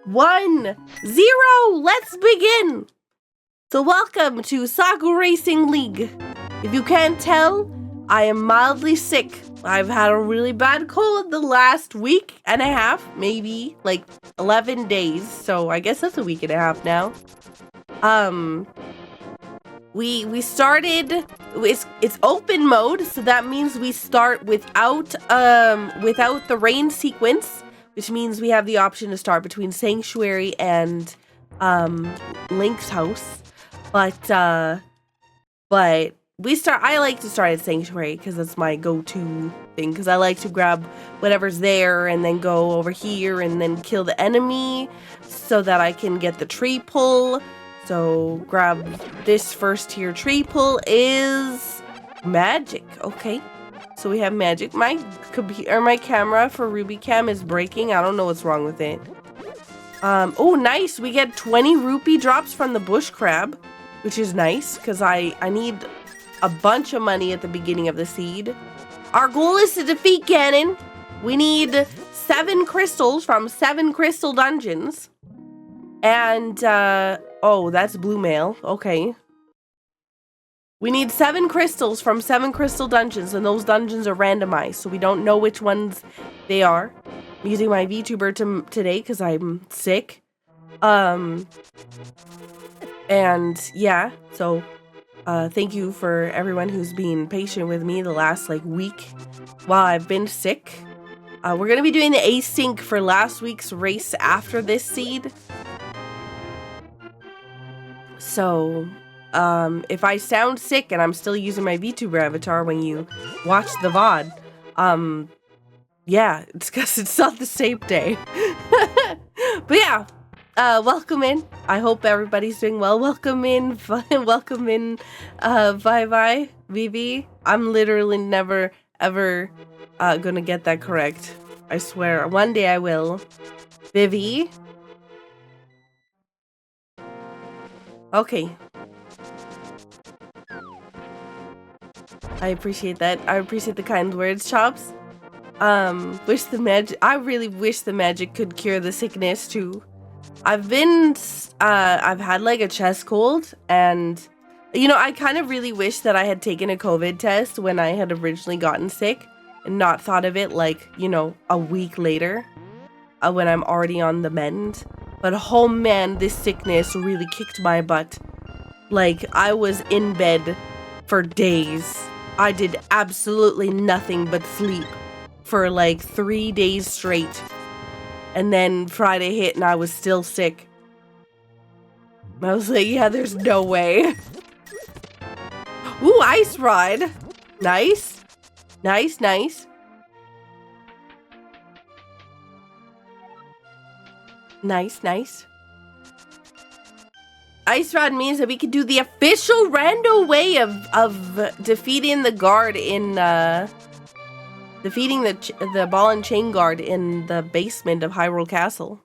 1, 0. Let's begin. So welcome to Saku Racing League. If you can't tell, I am mildly sick. I've had a really bad cold the last week and a half, maybe like 11 days. So I guess that's a week and a half now. We started, it's open mode, so that means we start without the rain sequence, which means we have the option to start between Sanctuary and Link's house. But I like to start at Sanctuary because that's my go-to thing, because I like to grab whatever's there and then go over here and then kill the enemy so that I can get the tree pull. So grab this first tier tree pull is magic. Okay, so we have magic. My computer, my camera for Ruby Cam is breaking. I don't know what's wrong with it. Oh, nice. We get 20 rupee drops from the bush crab, which is nice because I need a bunch of money at the beginning of the seed. Our goal is to defeat Ganon. We need 7 crystals from 7 crystal dungeons. And, oh, that's blue mail. Okay. We need 7 crystals from 7 crystal dungeons, and those dungeons are randomized, so we don't know which ones they are. I'm using my VTuber today because I'm sick. And, yeah, so, thank you for everyone who's been patient with me the last, week while I've been sick. We're gonna be doing the async for last week's race after this seed. So, if I sound sick and I'm still using my VTuber avatar when you watch the VOD, yeah, it's because it's not the same day. But yeah, welcome in. I hope everybody's doing well. Welcome in, bye-bye, Vivi. I'm literally never, ever, gonna get that correct. I swear, one day I will. Vivi. Okay. I appreciate that. I appreciate the kind words, Chops. Wish the magic. I really wish the magic could cure the sickness too. I've had like a chest cold, and I kind of really wish that I had taken a COVID test when I had originally gotten sick and not thought of it a week later, when I'm already on the mend. But oh man, this sickness really kicked my butt. Like, I was in bed for days. I did absolutely nothing but sleep for 3 days straight. And then Friday hit and I was still sick. I was like, yeah, there's no way. Ooh, ice ride. Nice. Nice, nice. Nice, nice. Ice Rod means that we can do the official rando way of defeating the guard in, defeating the ball and chain guard in the basement of Hyrule Castle.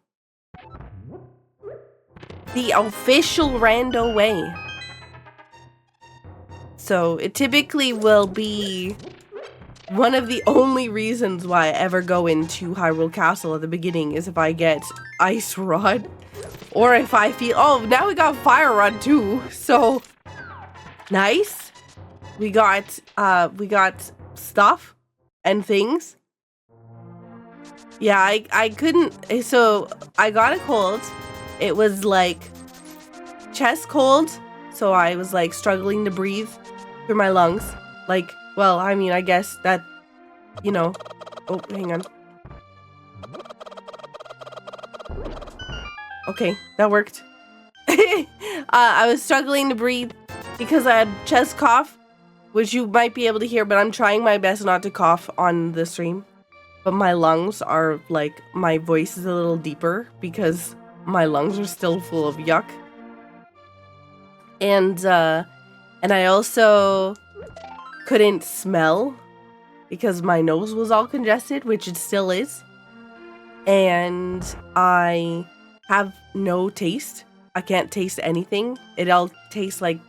The official rando way. So it typically will be one of the only reasons why I ever go into Hyrule Castle at the beginning is if I get Ice Rod, or if I feel, oh, now we got Fire Rod too, so nice. We got stuff and things. Yeah, I couldn't, so I got a cold. It was chest cold, so I was struggling to breathe through my lungs. Well, I mean, I guess that, oh, hang on. Okay, that worked. I was struggling to breathe because I had chest cough, which you might be able to hear, but I'm trying my best not to cough on the stream. But my lungs are, my voice is a little deeper because my lungs are still full of yuck. And I also couldn't smell because my nose was all congested, which it still is. And I have no taste. I can't taste anything. It all tastes like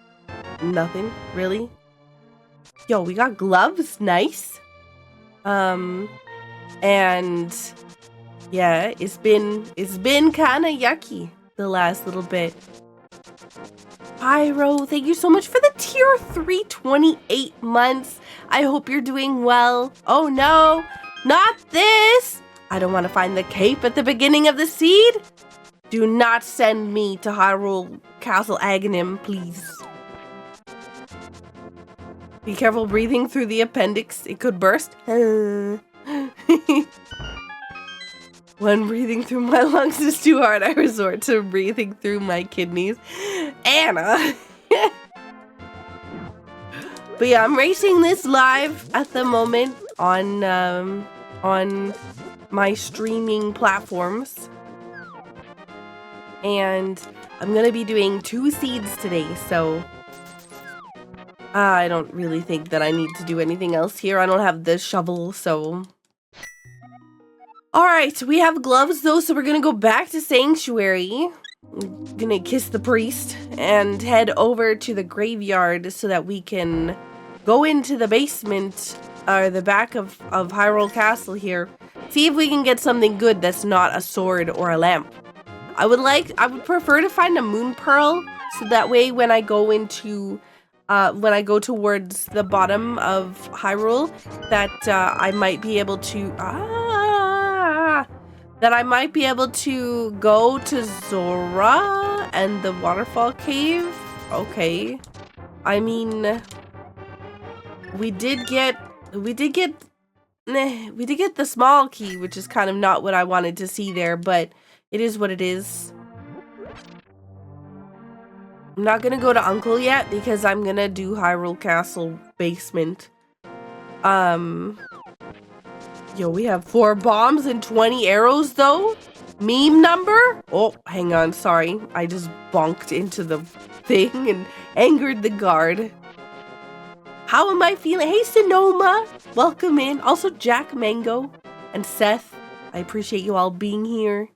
nothing, really. Yo, we got gloves. Nice. And Yeah, it's been kind of yucky the last little bit. Pyro, thank you so much for the tier 3 28 months. I hope you're doing well. Oh no, not this. I don't want to find the cape at the beginning of the seed. Do not send me to Hyrule Castle Aghanim, please. Be careful breathing through the appendix. It could burst. When breathing through my lungs is too hard, I resort to breathing through my kidneys. Anna! But yeah, I'm racing this live at the moment on my streaming platforms. And I'm gonna be doing 2 seeds today, so I don't really think that I need to do anything else here. I don't have the shovel, so... Alright, we have gloves though, so we're gonna go back to Sanctuary. I'm gonna kiss the priest and head over to the graveyard so that we can go into the basement, or the back of Hyrule Castle here. See if we can get something good that's not a sword or a lamp. I would prefer to find a moon pearl, so that way when I go into, when I go towards the bottom of Hyrule, that I might be able to, go to Zora and the waterfall cave. Okay. I mean, we did get the small key, which is kind of not what I wanted to see there, but it is what it is. I'm not gonna go to Uncle yet because I'm gonna do Hyrule Castle basement. Yo, we have 4 bombs and 20 arrows though. Meme number? Oh, hang on, sorry. I just bonked into the thing and angered the guard. How am I feeling? Hey, Sonoma, welcome in. Also, Jack Mango and Seth. I appreciate you all being here.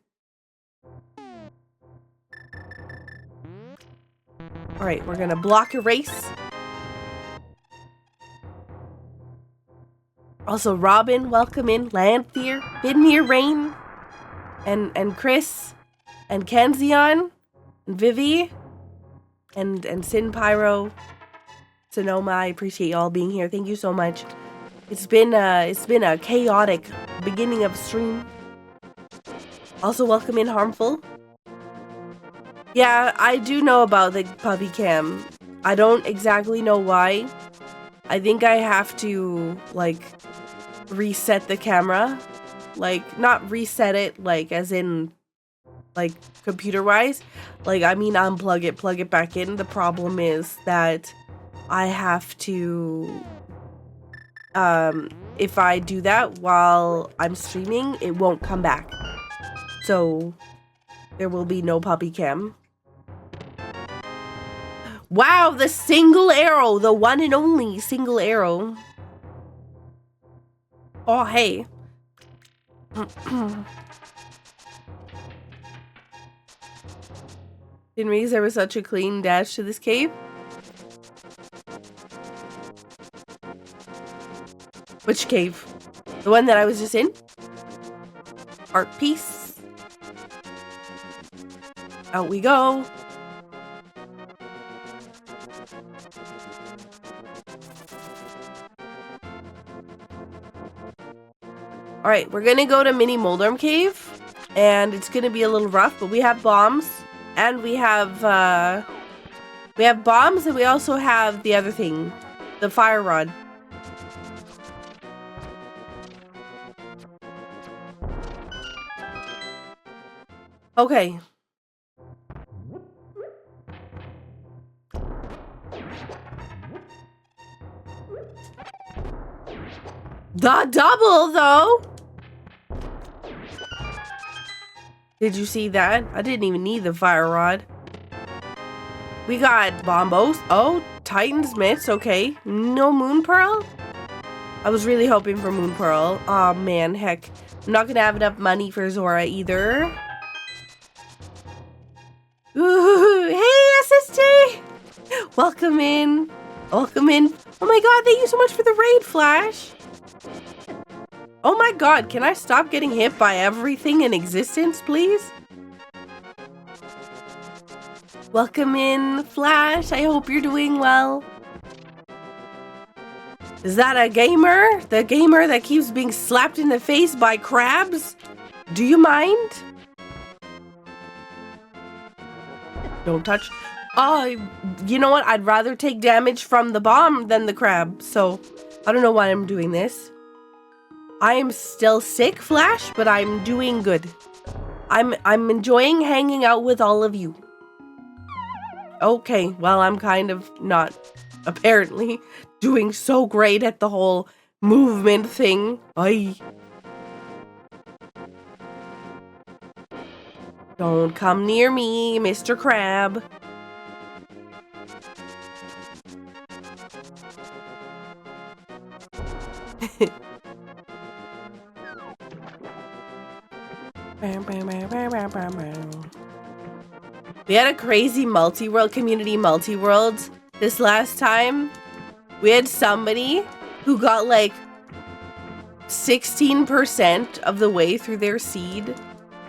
All right, we're gonna block erase. Also, Robin, welcome in. Lanthier, Bidmere Rain, and Chris, and Kenzion, and Vivi, and Sin Pyro, Sonoma. I appreciate you all being here. Thank you so much. It's been a chaotic beginning of stream. Also, welcome in Harmful. Yeah, I do know about the puppy cam. I don't exactly know why. I think I have to, like, reset the camera. Like, not reset it, like, as in, like, computer-wise. Like, I mean, unplug it, plug it back in. The problem is that I have to, if I do that while I'm streaming, it won't come back. So, there will be no puppy cam. Wow, the single arrow, the one and only single arrow. Oh, hey. Didn't realize there was such a clean dash to this cave. Which cave? The one that I was just in? Art piece. Out we go. Alright, we're gonna go to Mini Moldorm Cave, and it's gonna be a little rough, but we have bombs, and we have bombs, and we also have the other thing, the fire rod. Okay. The double, though! Did you see that? I didn't even need the fire rod. We got bombos. Oh, Titan's mitts. Okay. No Moon Pearl? I was really hoping for Moon Pearl. Oh, man. Heck. I'm not gonna have enough money for Zora either. Ooh, hey, SST! Welcome in. Welcome in. Oh my god, thank you so much for the raid, Flash. Oh my god, can I stop getting hit by everything in existence, please? Welcome in, Flash. I hope you're doing well. Is that a gamer? The gamer that keeps being slapped in the face by crabs? Do you mind? Don't touch. Oh, you know what? I'd rather take damage from the bomb than the crab. So, I don't know why I'm doing this. I am still sick, Flash, but I'm doing good. I'm enjoying hanging out with all of you. Okay, well, I'm kind of not, apparently, doing so great at the whole movement thing. Bye. Don't come near me, Mr. Crab. We had a crazy multi-world community multi-world this last time. We had somebody who got like 16% of the way through their seed.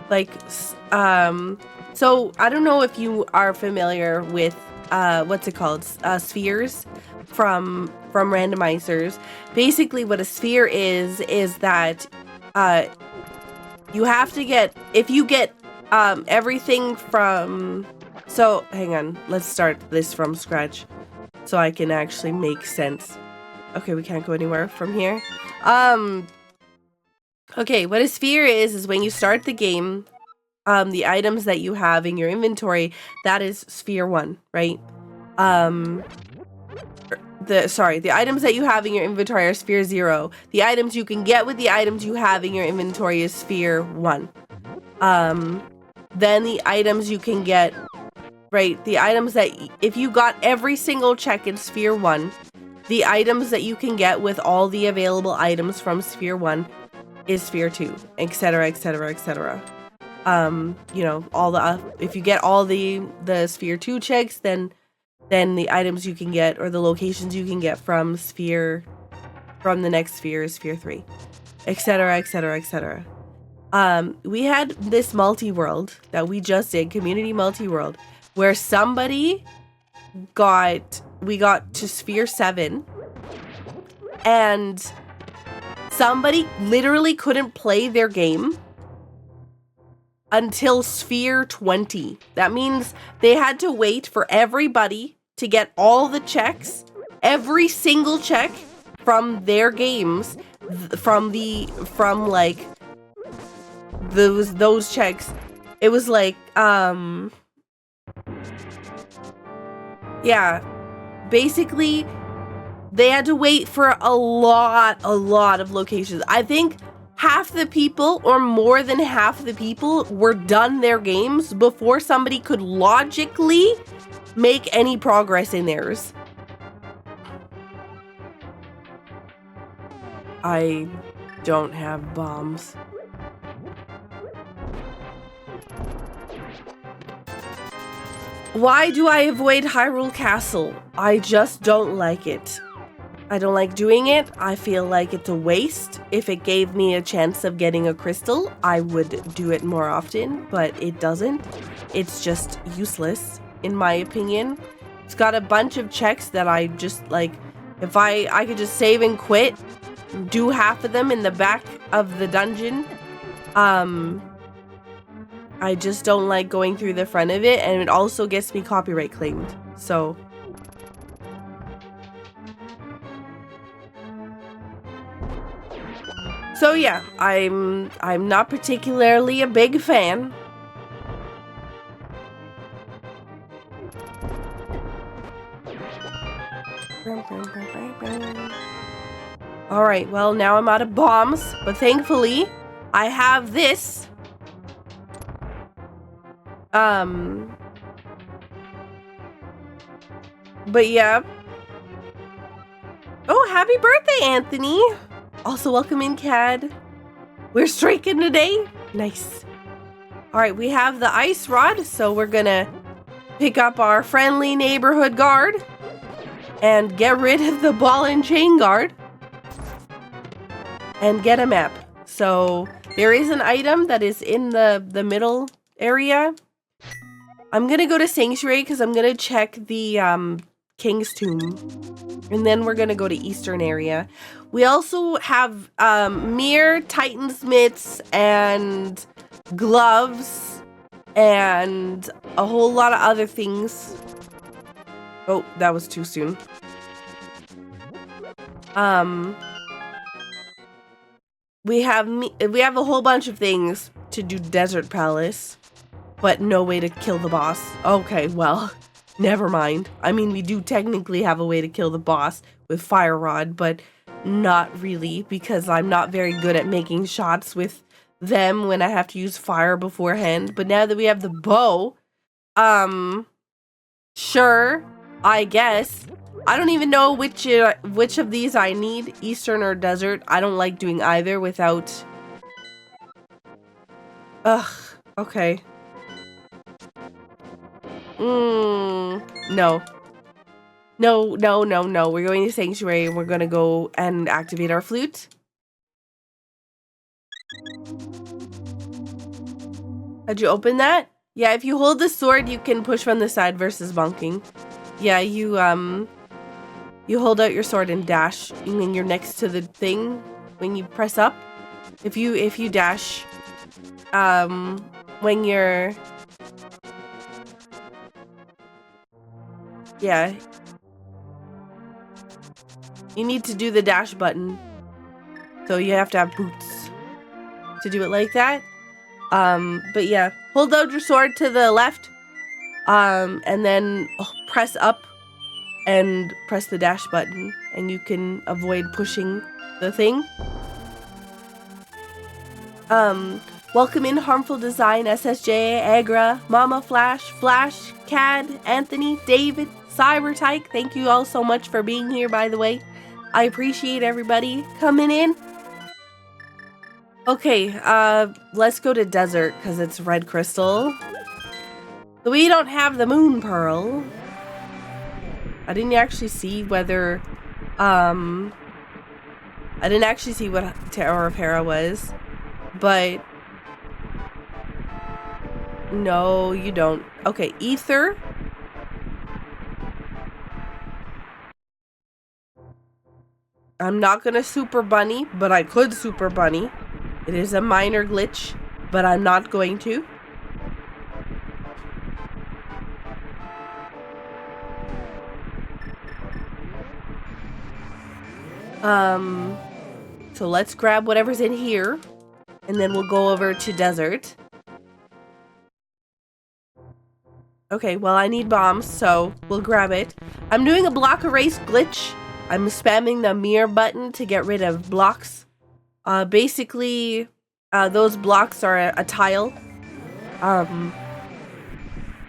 Like, so I don't know if you are familiar with, what's it called? Spheres from randomizers. Basically what a sphere is that, you have to get, if you get, everything from, so hang on, let's start this from scratch so I can actually make sense. Okay, we can't go anywhere from here. Okay, what a sphere is when you start the game, the items that you have in your inventory, that is sphere 1, right? The items that you have in your inventory are sphere 0. The items you can get with the items you have in your inventory is sphere 1. Then the items you can get, right, the items that, if you got every single check in sphere 1, the items that you can get with all the available items from sphere 1 is sphere 2, etc, etc, etc. You know, all the, if you get all the sphere 2 checks, then the items you can get, or the locations you can get from the next sphere is sphere 3, etc, etc, etc. We had this multi-world that we just did, community multi-world, where somebody we got to sphere 7, and somebody literally couldn't play their game until sphere 20. That means they had to wait for everybody to get all the checks, every single check from their games, from like those checks. It was like, yeah, basically they had to wait for a lot of locations. I think half the people, or more than half the people, were done their games before somebody could logically make any progress in theirs. I don't have bombs. Why do I avoid Hyrule Castle? I just don't like it. I don't like doing it. I feel like it's a waste. If it gave me a chance of getting a crystal, I would do it more often, but it doesn't. It's just useless, in my opinion. It's got a bunch of checks that I just, like, if I could just save and quit, do half of them in the back of the dungeon. I just don't like going through the front of it, and it also gets me copyright claimed. So yeah, I'm not particularly a big fan. All right, well, now I'm out of bombs, but thankfully I have this. But yeah. Oh, happy birthday, Anthony. Also, welcome in, Cad. We're striking today. Nice. All right, we have the ice rod, so we're gonna pick up our friendly neighborhood guard and get rid of the ball and chain guard and get a map. So there is an item that is in the middle area. I'm gonna go to Sanctuary because I'm gonna check the King's Tomb. And then we're gonna go to Eastern area. We also have mirror, Titan's mitts, and gloves, and a whole lot of other things. Oh, that was too soon. We have a whole bunch of things to do Desert Palace, but no way to kill the boss. Okay, well, never mind. I mean, we do technically have a way to kill the boss with Fire Rod, but not really, because I'm not very good at making shots with them when I have to use fire beforehand. But now that we have the bow, sure, I guess. I don't even know which of these I need, Eastern or Desert. I don't like doing either without... Ugh, okay. No. No. We're going to Sanctuary and we're gonna go and activate our flute. How'd you open that? Yeah, if you hold the sword, you can push from the side versus bonking. Yeah, you hold out your sword and dash, and then you're next to the thing when you press up. If you dash, when you're... Yeah. You need to do the dash button. So you have to have boots to do it like that. But yeah, hold out your sword to the left, and then press up and press the dash button, and you can avoid pushing the thing. Welcome in Harmful Design, SSJ, Agra, Mama Flash, Flash, Cad, Anthony, David, Cybertyke. Thank you all so much for being here, by the way. I appreciate everybody coming in. Okay, let's go to Desert, because it's red crystal. We don't have the moon pearl. I didn't actually see whether, I didn't actually see what Terra Repara was, but no, you don't. Okay, Ether. I'm not gonna Super Bunny, but I could Super Bunny. It is a minor glitch, but I'm not going to. So let's grab whatever's in here, and then we'll go over to Desert. Okay, well, I need bombs, so we'll grab it. I'm doing a block erase glitch. I'm spamming the mirror button to get rid of blocks. Basically, those blocks are a tile.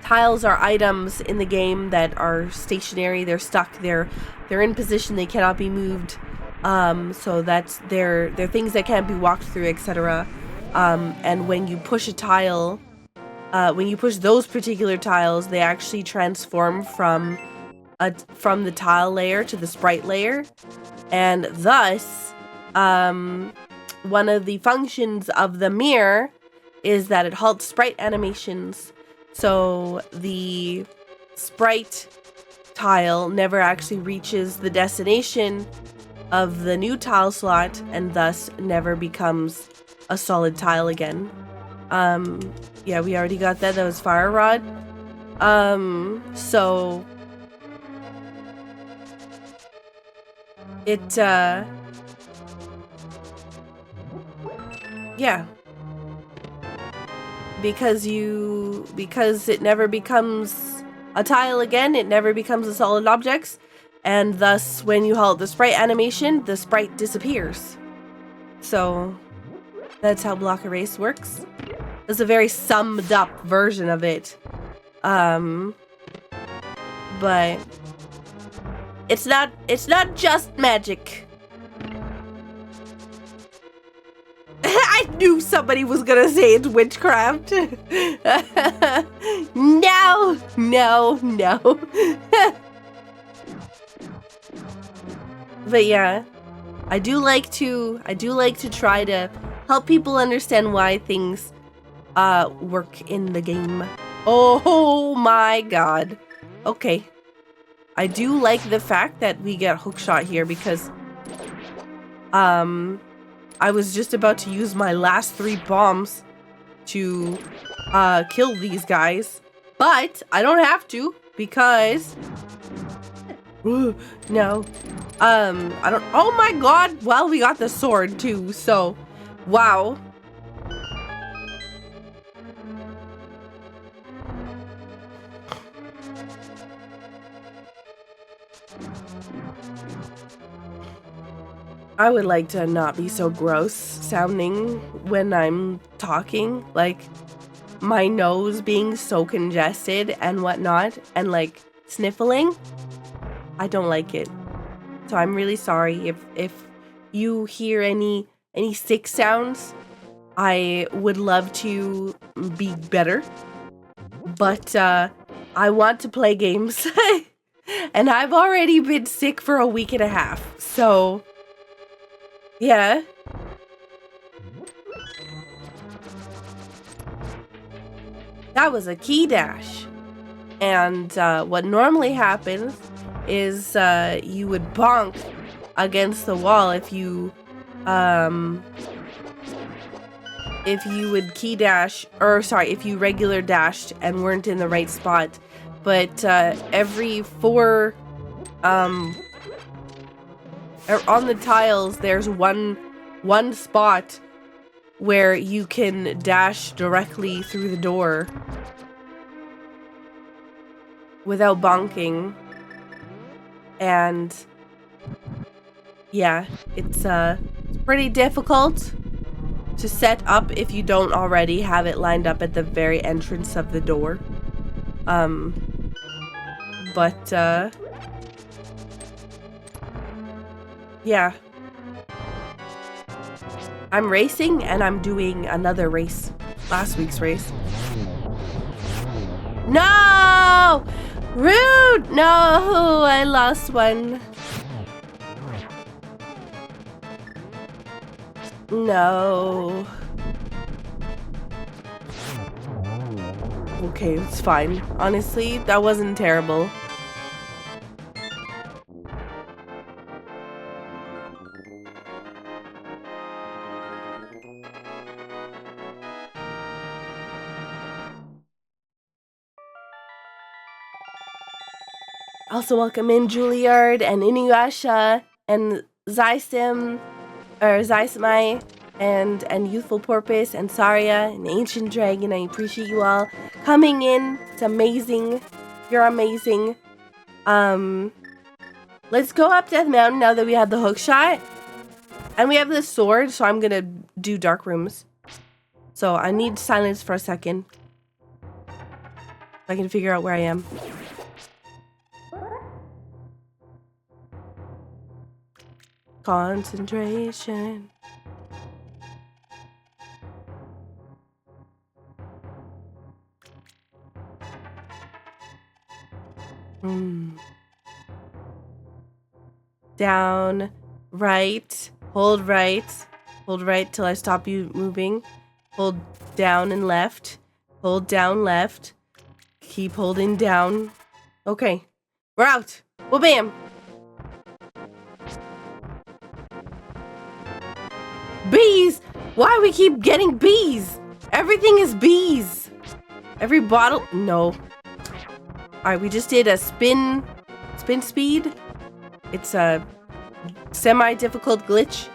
Tiles are items in the game that are stationary. They're stuck. They're in position. They cannot be moved. So they're things that can't be walked through, etc. And when you push a tile, when you push those particular tiles, they actually transform from the tile layer to the sprite layer, and thus, one of the functions of the mirror is that it halts sprite animations, so the sprite tile never actually reaches the destination of the new tile slot, and thus never becomes a solid tile again. Yeah, we already got that. That was Fire Rod. So it, yeah. Because it never becomes a tile again, it never becomes a solid object, and thus when you halt the sprite animation, the sprite disappears. So that's how block erase works. It's a very summed up version of it. But it's not just magic. I knew somebody was gonna say it's witchcraft. No. But yeah, I do like to try to help people understand why things work in the game. Oh my god. Okay. I do like the fact that we get hookshot here because I was just about to use my last 3 bombs to kill these guys, but I don't have to because no. I don't. Oh my god. Well, we got the sword too, so wow. I would like to not be so gross sounding when I'm talking, like my nose being so congested and whatnot, and like sniffling. I don't like it. So I'm really sorry if you hear any sick sounds. I would love to be better, but I want to play games. And I've already been sick for a week and a half, so yeah. That was a key dash. And what normally happens is you would bonk against the wall if you would key dash, or sorry, if you regular dashed and weren't in the right spot. But every 4 on the tiles there's one spot where you can dash directly through the door without bonking. And yeah, it's pretty difficult to set up if you don't already have it lined up at the very entrance of the door. But yeah. I'm racing and I'm doing another race. Last week's race. No! Rude! No! I lost one. No. Okay, it's fine. Honestly, that wasn't terrible. Also welcome in Juilliard and Inuyasha and Zystem, or Zysmai, and Youthful Porpoise and Saria and Ancient Dragon. I appreciate you all coming in. It's amazing. You're amazing. Let's go up Death Mountain now that we have the hook shot. And we have the sword, so I'm gonna do dark rooms. So I need silence for a second. So I can figure out where I am. Concentration. Down, right, hold right till I stop you moving. Hold down and left. Hold down left. Keep holding down. Okay, we're out. Well, bam. Bees! Why we keep getting bees? Everything is bees. Every bottle. No. Alright, we just did a spin speed. It's a semi-difficult glitch.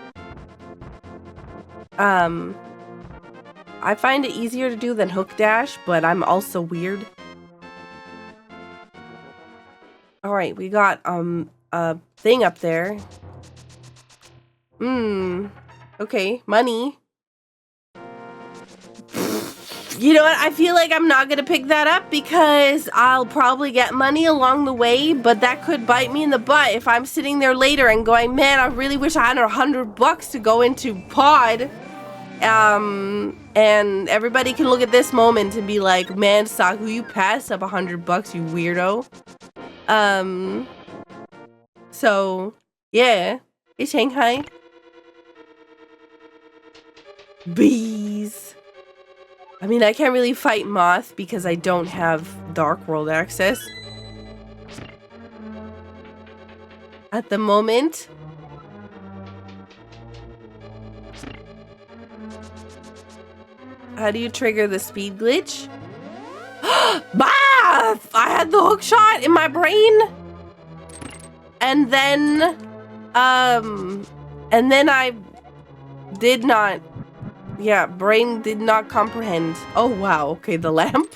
I find it easier to do than hook dash, but I'm also weird. Alright, we got a thing up there. Okay, money. You know what? I feel like I'm not gonna pick that up because I'll probably get money along the way, but that could bite me in the butt if I'm sitting there later and going, man, I really wish I had $100 to go into pod. And everybody can look at this moment and be like, man, Saku, you passed up $100, you weirdo. So, yeah. Hey, Shanghai. Bees. I mean, I can't really fight Moth because I don't have Dark World access at the moment. How do you trigger the speed glitch? Bah! I had the hook shot in my brain. And then I did not, yeah, brain did not comprehend. Oh, wow. Okay, the lamp.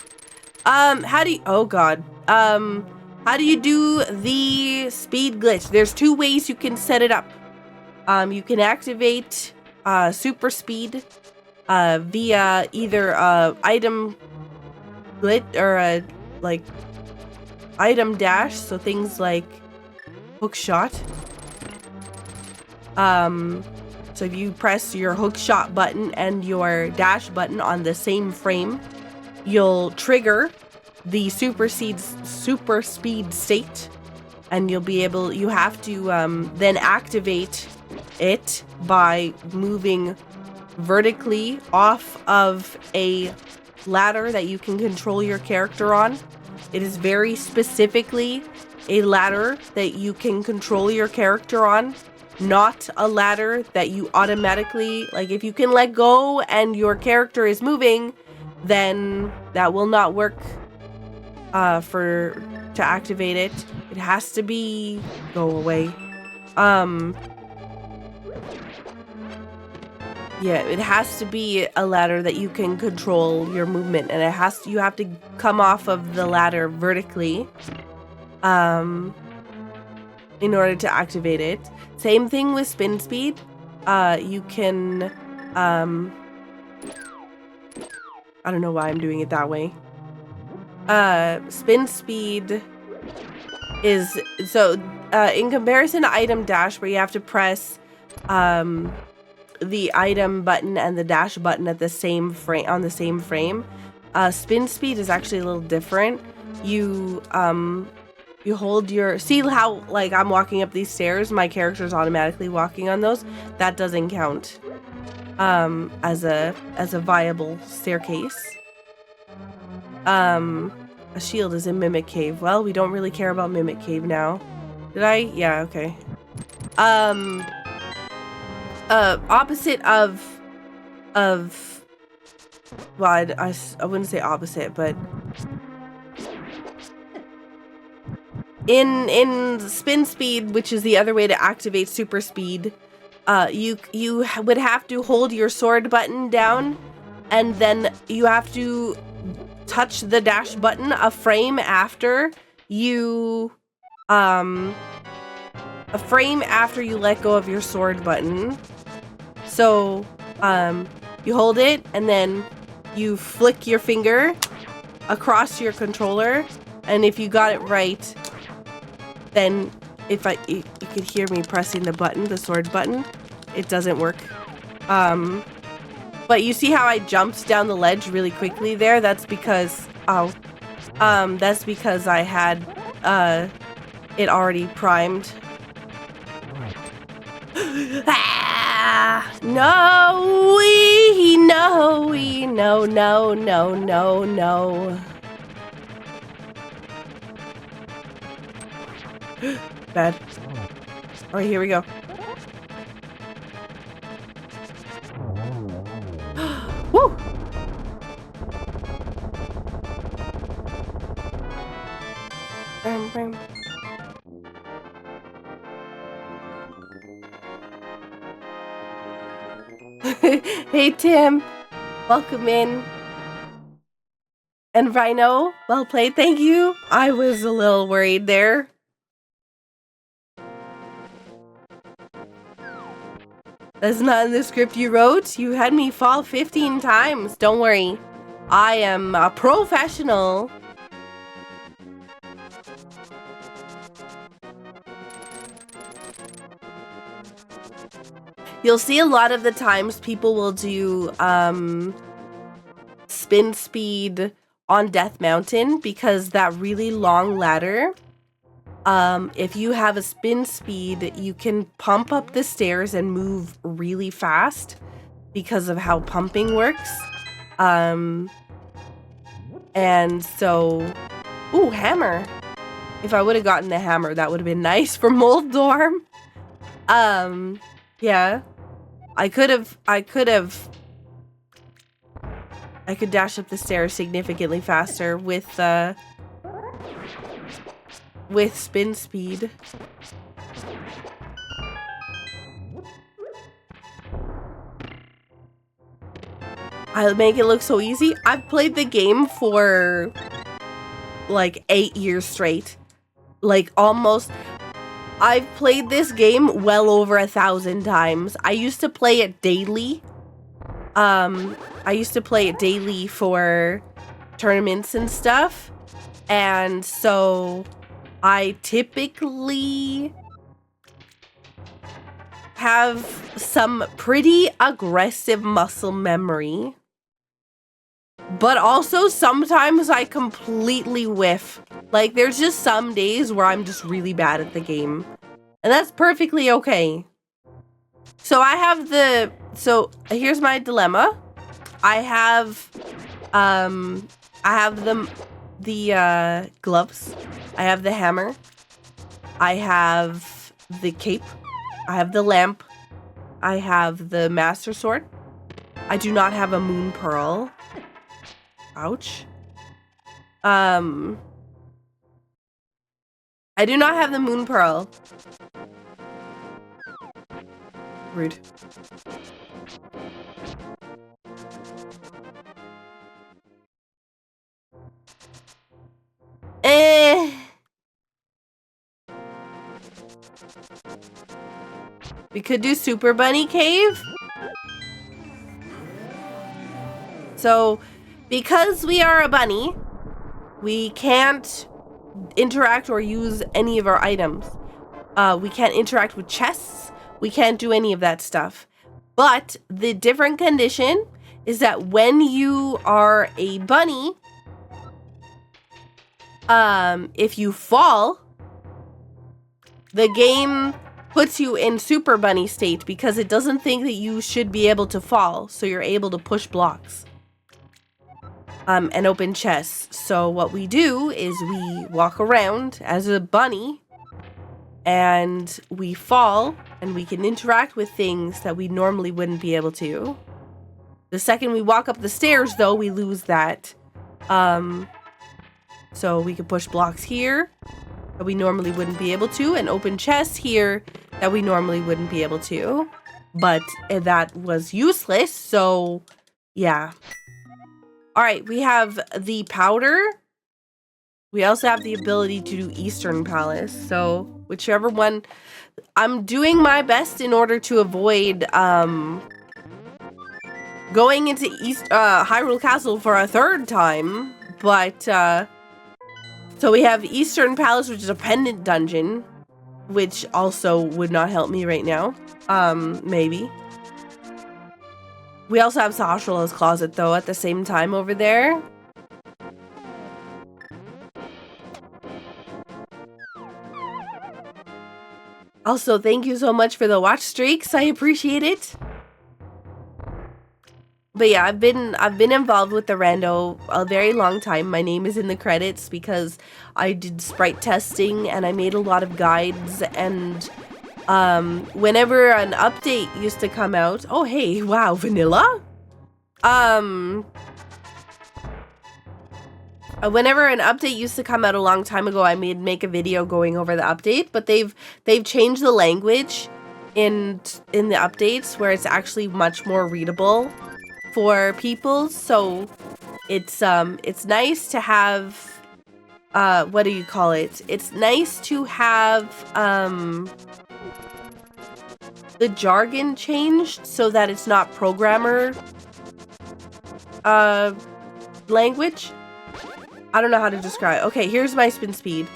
How do you, oh God. How do you do the speed glitch? There's two ways you can set it up. You can activate, super speed, via either, item glitch or, like, item dash. So things like hook shot. So if you press your hook shot button and your dash button on the same frame, you'll trigger the super speed state, and you'll be able, you have to then activate it by moving vertically off of a ladder that you can control your character on. It is very specifically a ladder that you can control your character on, not a ladder that you automatically, like if you can let go and your character is moving, then that will not work to activate it. It has to be, go away. Yeah, it has to be a ladder that you can control your movement, and you have to come off of the ladder vertically in order to activate it. Same thing with spin speed. You can I don't know why I'm doing it that way. Spin speed is, so in comparison to item dash, where you have to press the item button and the dash button at the same frame, on the same frame, spin speed is actually a little different. You hold your, see how like I'm walking up these stairs, my character's automatically walking on those. That doesn't count as a viable staircase. A shield is in Mimic Cave. Well, we don't really care about Mimic Cave now. Did I? Yeah, okay. Opposite of well, I wouldn't say opposite, but in spin speed, which is the other way to activate super speed, you would have to hold your sword button down, and then you have to touch the dash button a frame after you let go of your sword button. So you hold it and then you flick your finger across your controller, and if you got it right, then if you could hear me pressing the button, the sword button, it doesn't work. But you see how I jumped down the ledge really quickly there? That's because, that's because I had it already primed. Ah, no, no. Bad. All right, here we go. Woo! Hey Tim, welcome in. And Rhino, well played, thank you. I was a little worried there. That's not in the script you wrote. You had me fall 15 times. Don't worry. I am a professional. You'll see a lot of the times people will do spin speed on Death Mountain, because that really long ladder, if you have a spin speed, you can pump up the stairs and move really fast. because of how pumping works. And so, ooh, hammer. If I would have gotten the hammer, that would have been nice for Mold Dorm. Yeah. I could dash up the stairs significantly faster with spin speed. I'll make it look so easy. I've played the game for like 8 years straight. Like almost. I've played this game well over 1,000 times. I used to play it daily. I used to play it daily for tournaments and stuff. And so I typically have some pretty aggressive muscle memory. But also sometimes I completely whiff. Like there's just some days where I'm just really bad at the game. And that's perfectly okay. So here's my dilemma. I have the gloves. I have the hammer. I have the cape. I have the lamp. I have the master sword. I do not have a moon pearl. Ouch. I do not have the moon pearl. Rude. We could do Super Bunny Cave. So, because we are a bunny, we can't interact or use any of our items. We can't interact with chests. We can't do any of that stuff. But the different condition is that when you are a bunny, if you fall, the game puts you in Super Bunny state because it doesn't think that you should be able to fall, so you're able to push blocks and open chests. So what we do is we walk around as a bunny and we fall and we can interact with things that we normally wouldn't be able to. The second we walk up the stairs, though, we lose that. So we can push blocks here that we normally wouldn't be able to, and open chests here that we normally wouldn't be able to. But that was useless, so yeah. Alright, we have the powder. We also have the ability to do Eastern Palace, so whichever one. I'm doing my best in order to avoid going into Hyrule Castle for a third time, but so we have Eastern Palace, which is a pendant dungeon, which also would not help me right now. Maybe. We also have Sashala's Closet, though, at the same time over there. Also, thank you so much for the watch streaks. I appreciate it. But yeah, I've been involved with the rando a very long time. My name is in the credits because I did sprite testing and I made a lot of guides, and whenever an update used to come out, oh hey, wow, vanilla? Whenever an update used to come out a long time ago, I make a video going over the update, but they've changed the language in the updates where it's actually much more readable for people. So it's nice to have what do you call it? It's nice to have the jargon changed so that it's not programmer language. I don't know how to describe. Okay, here's my spin speed.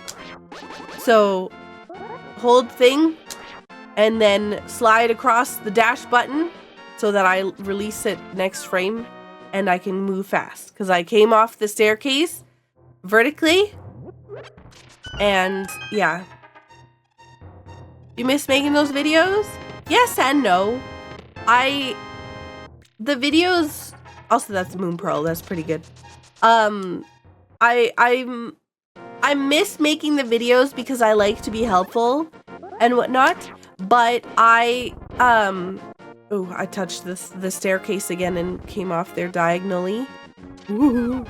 So hold thing and then slide across the dash button so that I release it next frame and I can move fast. Because I came off the staircase vertically. And yeah. You miss making those videos? Yes and no. the videos, also that's Moon Pearl, that's pretty good. I miss making the videos because I like to be helpful and whatnot, but I touched the staircase again and came off there diagonally. Woo.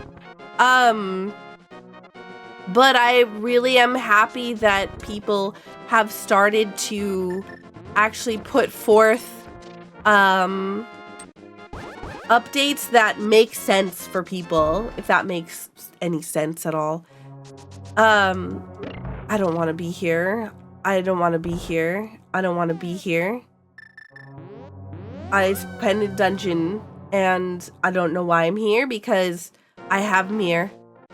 But I really am happy that people have started to actually put forth updates that make sense for people, if that makes any sense at all. I don't want to be here. I don't want to be here. I don't want to be here. It's Pendant Dungeon, and I don't know why I'm here, because I have Mirror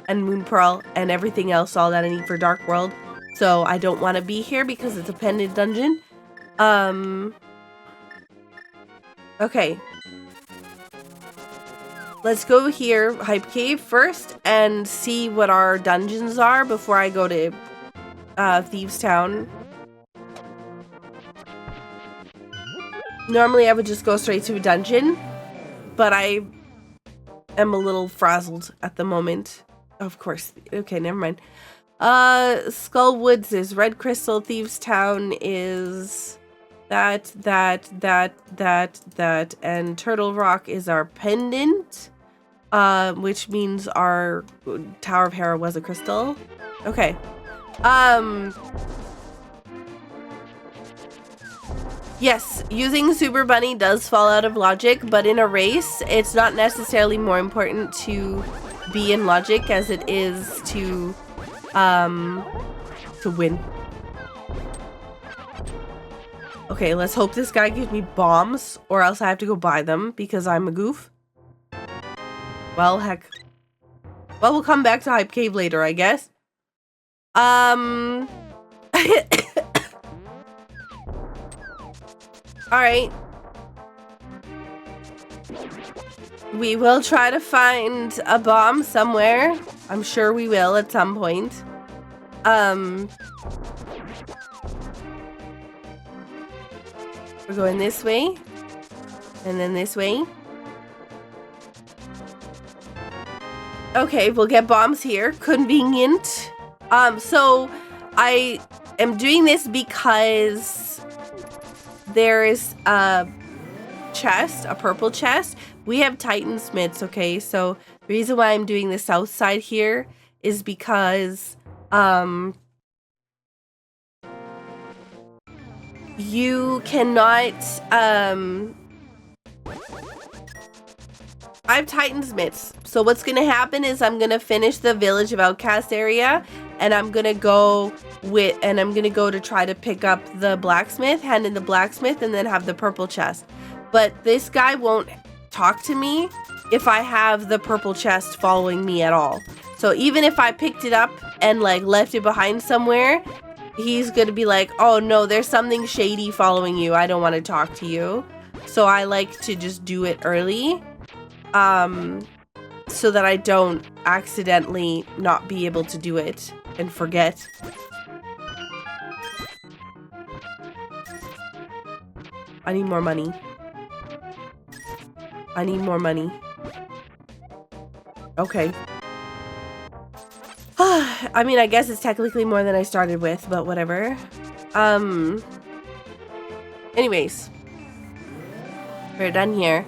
and Moon Pearl and everything else, all that I need for Dark World. So I don't want to be here because it's a Pendant Dungeon. Okay. Let's go here, Hype Cave, first, and see what our dungeons are before I go to Thieves Town. Normally I would just go straight to a dungeon, but I am a little frazzled at the moment. Of course. Okay, never mind. Skull Woods is Red Crystal. Thieves Town is that, and Turtle Rock is our pendant, which means our Tower of Hera was a crystal. Okay. Yes, using Super Bunny does fall out of logic, but in a race, it's not necessarily more important to be in logic as it is to win. Okay, let's hope this guy gives me bombs, or else I have to go buy them because I'm a goof. Well, heck. Well, we'll come back to Hype Cave later, I guess. Alright. We will try to find a bomb somewhere. I'm sure we will at some point. We're going this way. And then this way. Okay, we'll get bombs here. Convenient. So I am doing this because there is a chest, a purple chest. We have Titan Smiths, okay? So the reason why I'm doing the south side here is because you cannot I have Titan Smiths. So what's gonna happen is I'm gonna finish the Village of Outcast area, and I'm gonna go to try to pick up the blacksmith, hand in the blacksmith, and then have the purple chest. But this guy won't talk to me if I have the purple chest following me at all. So even if I picked it up and like left it behind somewhere, he's gonna be like, oh no, there's something shady following you. I don't want to talk to you. So I like to just do it early. So that I don't accidentally not be able to do it and forget. I need more money. I need more money. Okay. I mean, I guess it's technically more than I started with, but whatever. Anyways. We're done here.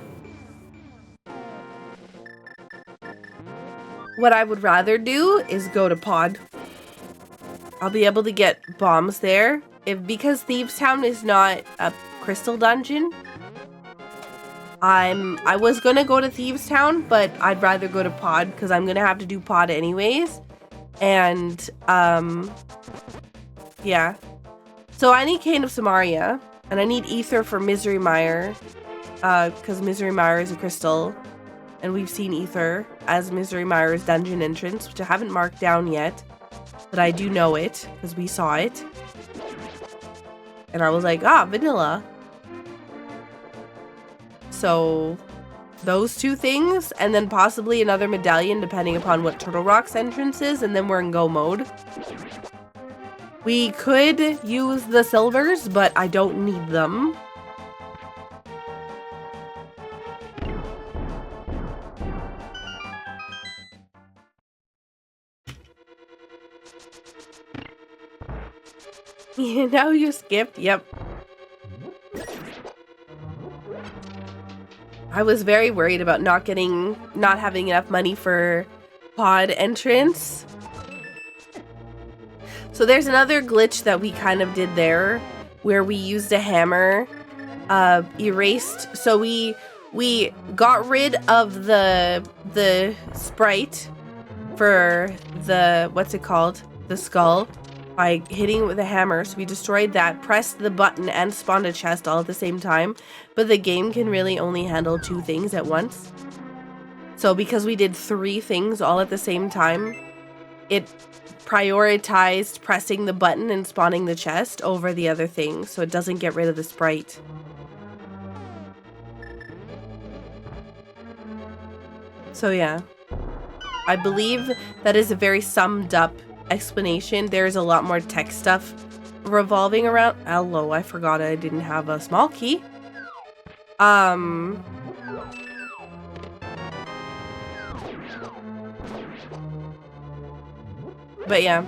What I would rather do is go to Pod. I'll be able to get bombs there. Because Thieves Town is not a crystal dungeon. I was gonna go to Thieves Town, but I'd rather go to Pod because I'm gonna have to do Pod anyways. And yeah. So I need Cane of Samaria, and I need Ether for Misery Mire, because Misery Mire is a crystal. And we've seen Ether as Misery Mire's dungeon entrance, which I haven't marked down yet. But I do know it, because we saw it. And I was like, ah, vanilla. So, those two things, and then possibly another medallion, depending upon what Turtle Rock's entrance is, and then we're in go mode. We could use the silvers, but I don't need them. Now you skipped. Yep. I was very worried about not having enough money for pod entrance. So there's another glitch that we kind of did there where we used a hammer, erased. So we got rid of the sprite for the, what's it called? The skull by hitting it with a hammer. So we destroyed that, pressed the button and spawned a chest all at the same time. But the game can really only handle 2 things at once. So because we did 3 things all at the same time, it prioritized pressing the button and spawning the chest over the other thing, so it doesn't get rid of the sprite. So yeah, I believe that is a very summed up explanation. There's a lot more tech stuff revolving around. Hello, I forgot I didn't have a small key. But yeah.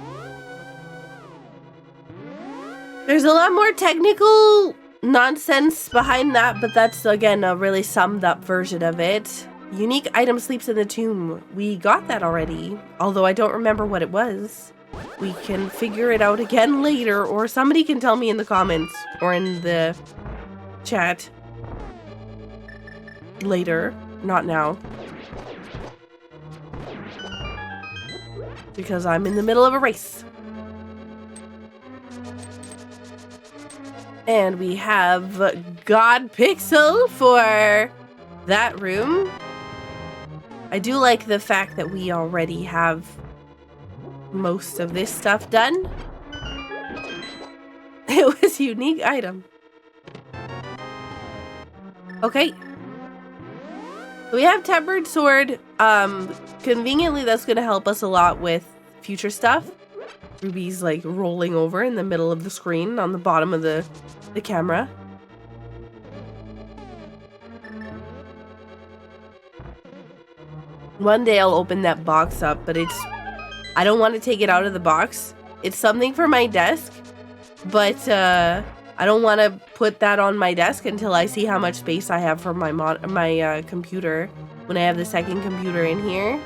There's a lot more technical nonsense behind that, but that's, again, a really summed up version of it. Unique item sleeps in the tomb. We got that already, although I don't remember what it was. We can figure it out again later, or somebody can tell me in the comments or in the chat later, not now. Because I'm in the middle of a race. And we have God Pixel for that room. I do like the fact that we already have most of this stuff done. It was a unique item. Okay. We have Tempered Sword. Conveniently, that's going to help us a lot with future stuff. Ruby's like rolling over in the middle of the screen on the bottom of the camera. One day I'll open that box up, but I don't want to take it out of the box. It's something for my desk, but I don't want to put that on my desk until I see how much space I have for my computer when I have the second computer in here.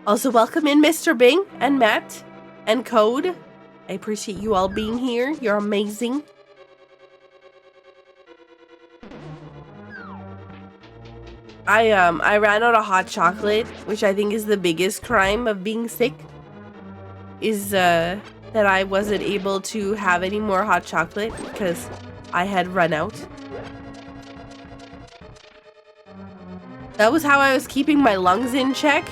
Also, welcome in Mr. Bing and Matt and Code. I appreciate you all being here. You're amazing. I ran out of hot chocolate, which I think is the biggest crime of being sick. Is that I wasn't able to have any more hot chocolate because I had run out. That was how I was keeping my lungs in check.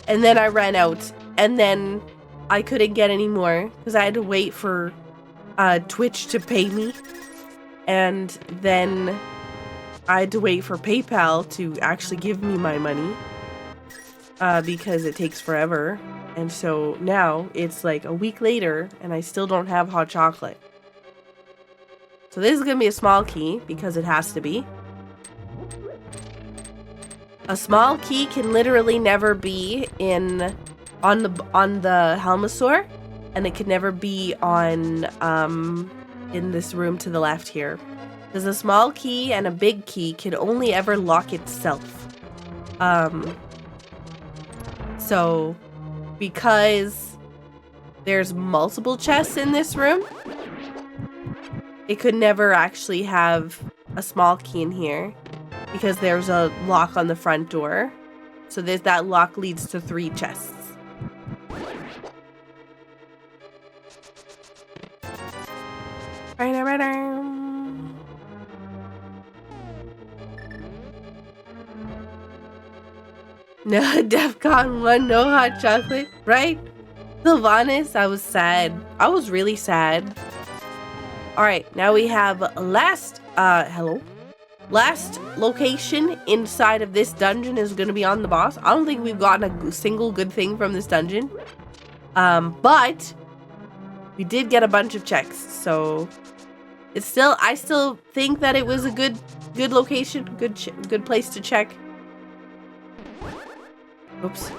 And then I ran out, and then I couldn't get any more because I had to wait for Twitch to pay me, and then I had to wait for PayPal to actually give me my money because it takes forever. And so now it's like a week later, and I still don't have hot chocolate. So this is gonna be a small key because it has to be. A small key can literally never be on the Helmosaur, and it can never be on in this room to the left here. Because a small key and a big key can only ever lock itself. So because there's multiple chests in this room, it could never actually have a small key in here. Because there's a lock on the front door. So that lock leads to 3 chests. No, DEFCON 1, no hot chocolate, right? Sylvanas, I was sad. I was really sad. Alright, now we have hello? Last location inside of this dungeon is going to be on the boss. I don't think we've gotten a single good thing from this dungeon. But we did get a bunch of checks, so It's still, I still think that it was a good location, good place to check. Oops.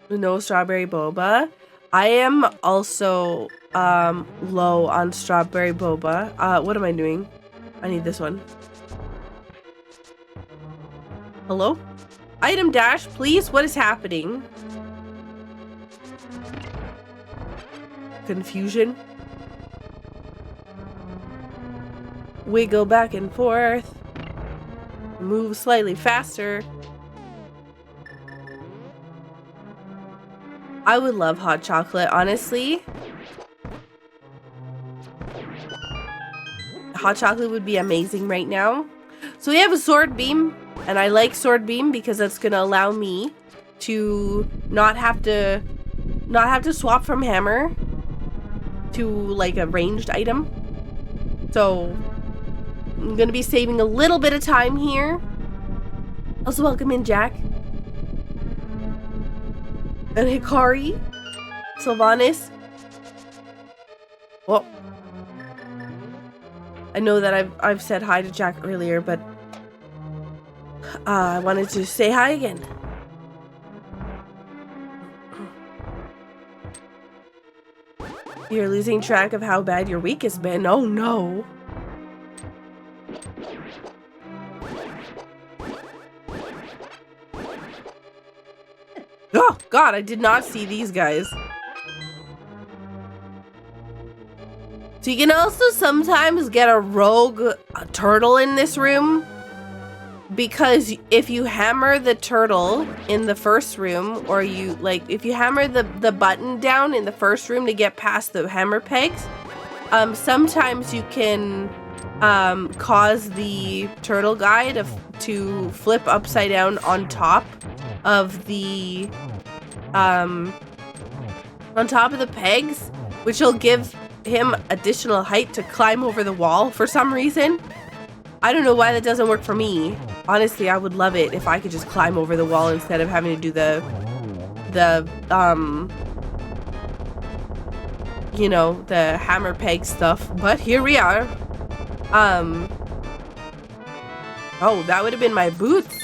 No strawberry boba. I am also low on strawberry boba. What am I doing? I need this one. Hello? Item dash, please. What is happening? Confusion. Wiggle back and forth. Move slightly faster. I would love hot chocolate, honestly. Hot chocolate would be amazing right now. So we have a sword beam, and I like sword beam because that's gonna allow me to not have to swap from hammer to like a ranged item. So I'm gonna be saving a little bit of time here. Also, welcome in, Jack. And Hikari, Sylvanas. Well, I know that I've said hi to Jack earlier, but I wanted to say hi again. You're losing track of how bad your week has been. Oh no. Oh God, I did not see these guys. So you can also sometimes get a rogue turtle in this room, because if you hammer the turtle in the first room, or you if you hammer the button down in the first room to get past the hammer pegs, sometimes you can cause the turtle guy to flip upside down on top of the pegs, which will give him additional height to climb over the wall for some reason. I don't know why that doesn't work for me. Honestly, I would love it if I could just climb over the wall instead of having to do the you know, the hammer peg stuff. But here we are. Oh, that would have been my boots.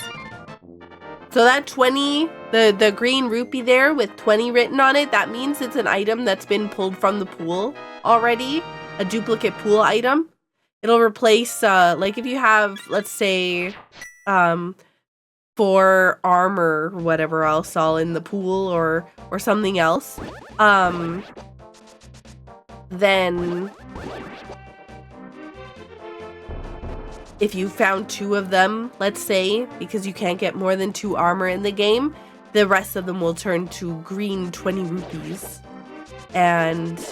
So that 20, the green rupee there with 20 written on it, that means it's an item that's been pulled from the pool already, a duplicate pool item. It'll replace, like if you have, let's say, 4 armor or whatever else all in the pool or something else, then if you found 2 of them, let's say, because you can't get more than 2 armor in the game, the rest of them will turn to green 20 rupees. And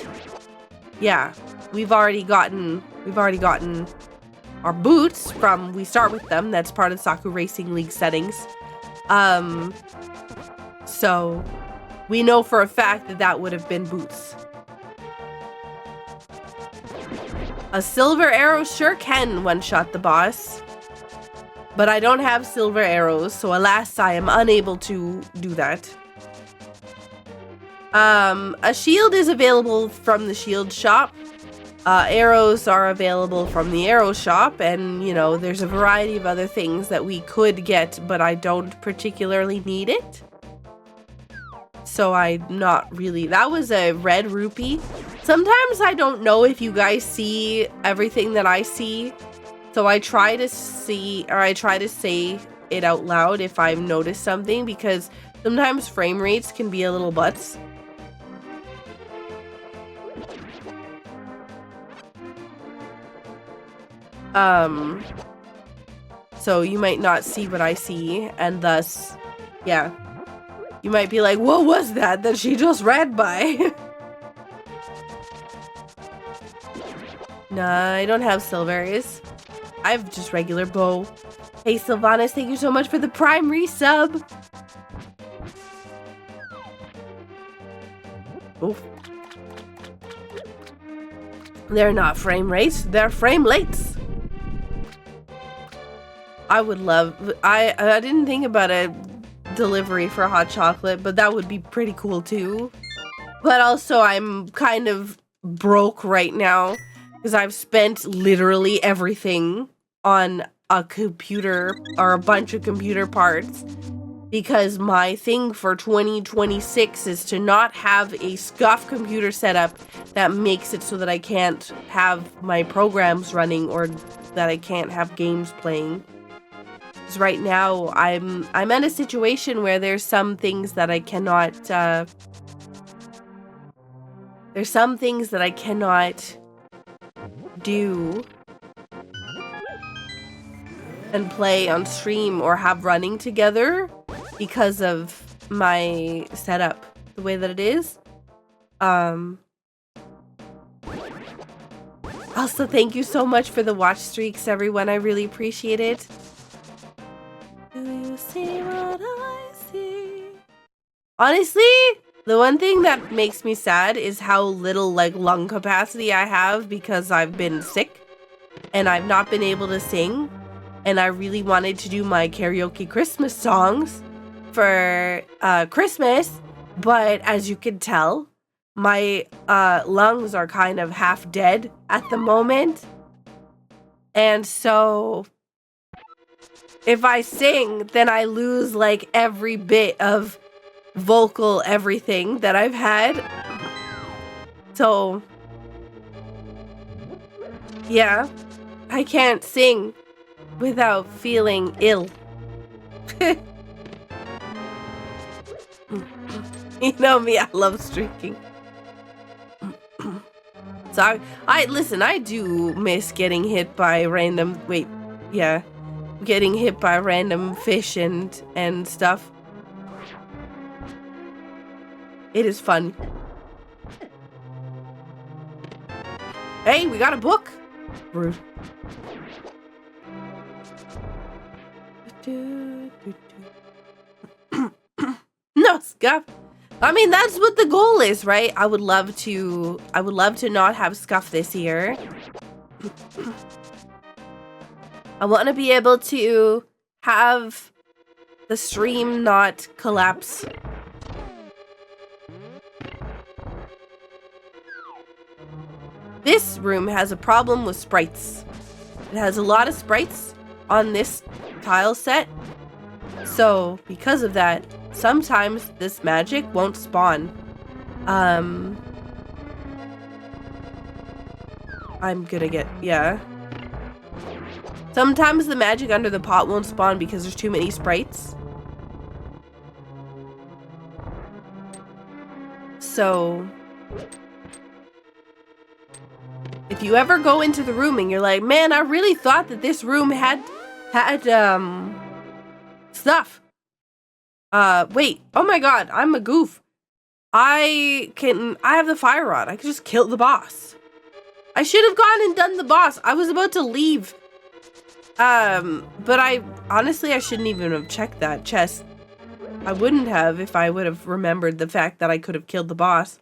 yeah, we've already gotten our boots from, we start with them. That's part of Saku Racing League settings. So we know for a fact that that would have been boots. A silver arrow sure can one-shot the boss, but I don't have silver arrows, so alas, I am unable to do that. A shield is available from the shield shop. Arrows are available from the arrow shop, and you know, there's a variety of other things that we could get, but I don't particularly need it. So I'm not really, that was a red rupee. Sometimes I don't know if you guys see everything that I see, so I try to see, or I try to say it out loud if I've noticed something, because sometimes frame rates can be a little butts. So you might not see what I see, and thus, yeah, you might be like, what was that she just ran by? Nah, I don't have silvers. I have just regular bow. Hey Sylvanas, thank you so much for the Prime resub. Oof. They're not frame rates, they're frame lates. I would love, I didn't think about a delivery for hot chocolate, but that would be pretty cool too. But also I'm kind of broke right now because I've spent literally everything on a computer or a bunch of computer parts, because my thing for 2026 is to not have a scuff computer setup that makes it so that I can't have my programs running or that I can't have games playing. Because right now I'm in a situation where there's some things that I cannot do and play on stream or have running together because of my setup the way that it is. Also, thank you so much for the watch streaks, everyone. I really appreciate it. Do you see what I see? Honestly, the one thing that makes me sad is how little like lung capacity I have because I've been sick and I've not been able to sing. And I really wanted to do my karaoke Christmas songs for Christmas, but as you can tell, my lungs are kind of half dead at the moment. And so if I sing, then I lose like every bit of vocal everything that I've had. So yeah, I can't sing without feeling ill. You know me, I love streaking. So I do miss getting hit by random getting hit by random fish and stuff. It is fun. Hey, we got a book. Rude. No, Scuff. I mean, that's what the goal is, right? I would love to not have Scuff this year. I want to be able to have the stream not collapse. This room has a problem with sprites. It has a lot of sprites on this tile set. So, because of that, sometimes this magic won't spawn. I'm gonna get, yeah. Sometimes the magic under the pot won't spawn because there's too many sprites. So, if you ever go into the room and you're like, man, I really thought that this room had stuff. Wait, oh my god, I'm a goof. I have the fire rod. I could just kill the boss. I should have gone and done the boss. I was about to leave. But honestly, I shouldn't even have checked that chest. I wouldn't have if I would have remembered the fact that I could have killed the boss.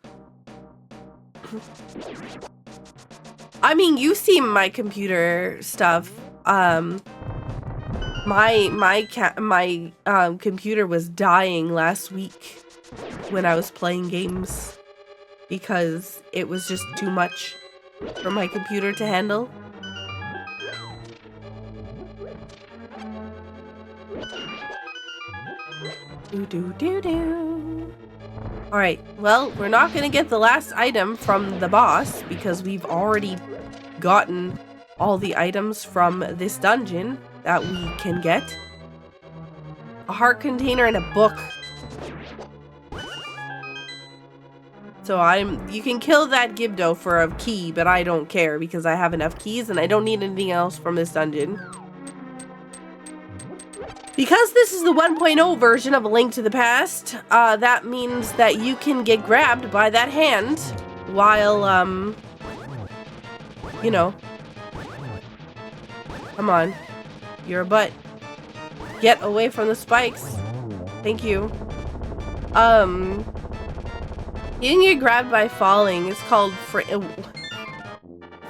I mean, you see my computer stuff. My computer was dying last week when I was playing games because it was just too much for my computer to handle. Alright, well, we're not gonna get the last item from the boss because we've already gotten all the items from this dungeon that we can get. A heart container and a book. So you can kill that Gibdo for a key, but I don't care because I have enough keys and I don't need anything else from this dungeon. Because this is the 1.0 version of A Link to the Past, that means that you can get grabbed by that hand while, you know. Come on. You're a butt. Get away from the spikes. Thank you. You can get grabbed by falling. It's called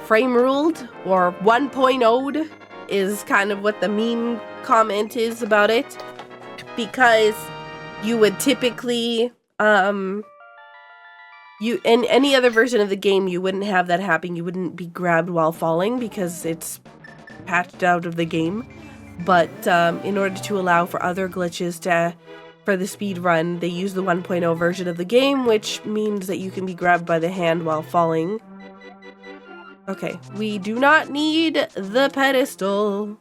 frame ruled or 1.0'd is kind of what the meme comment is about it, because you would typically in any other version of the game, you wouldn't have that happen. You wouldn't be grabbed while falling because it's patched out of the game. But in order to allow for other glitches for the speed run, they use the 1.0 version of the game, which means that you can be grabbed by the hand while falling. Okay, we do not need the pedestal.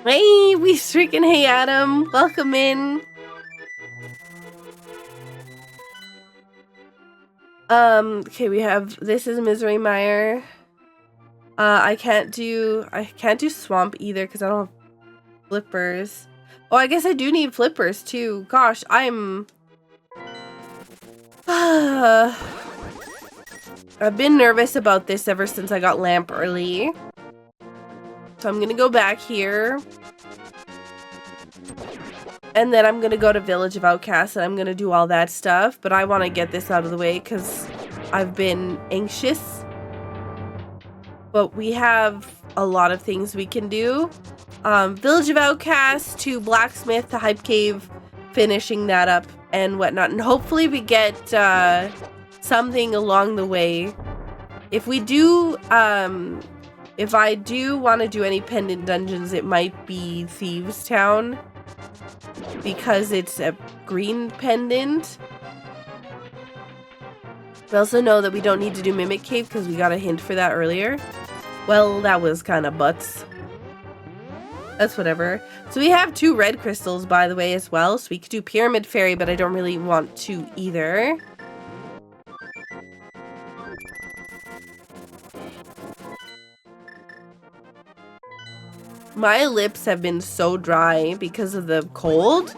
Hey, we freaking hey Adam, welcome in. Okay, we have, this is Misery Mire. I can't do Swamp either because I don't have flippers. Oh, I guess I do need flippers too. Gosh, I'm... I've been nervous about this ever since I got Lamp early. So I'm gonna go back here. And then I'm gonna go to Village of Outcasts and I'm gonna do all that stuff. But I want to get this out of the way because I've been anxious. But we have a lot of things we can do. Village of Outcasts to Blacksmith to Hype Cave, finishing that up and whatnot. And hopefully we get something along the way. If we do, if I do want to do any pendant dungeons, it might be Thieves Town. Because it's a green pendant. We also know that we don't need to do Mimic Cave because we got a hint for that earlier. Well, that was kind of butts. That's whatever. So we have 2 red crystals, by the way, as well. So we could do Pyramid Fairy, but I don't really want to either. My lips have been so dry because of the cold.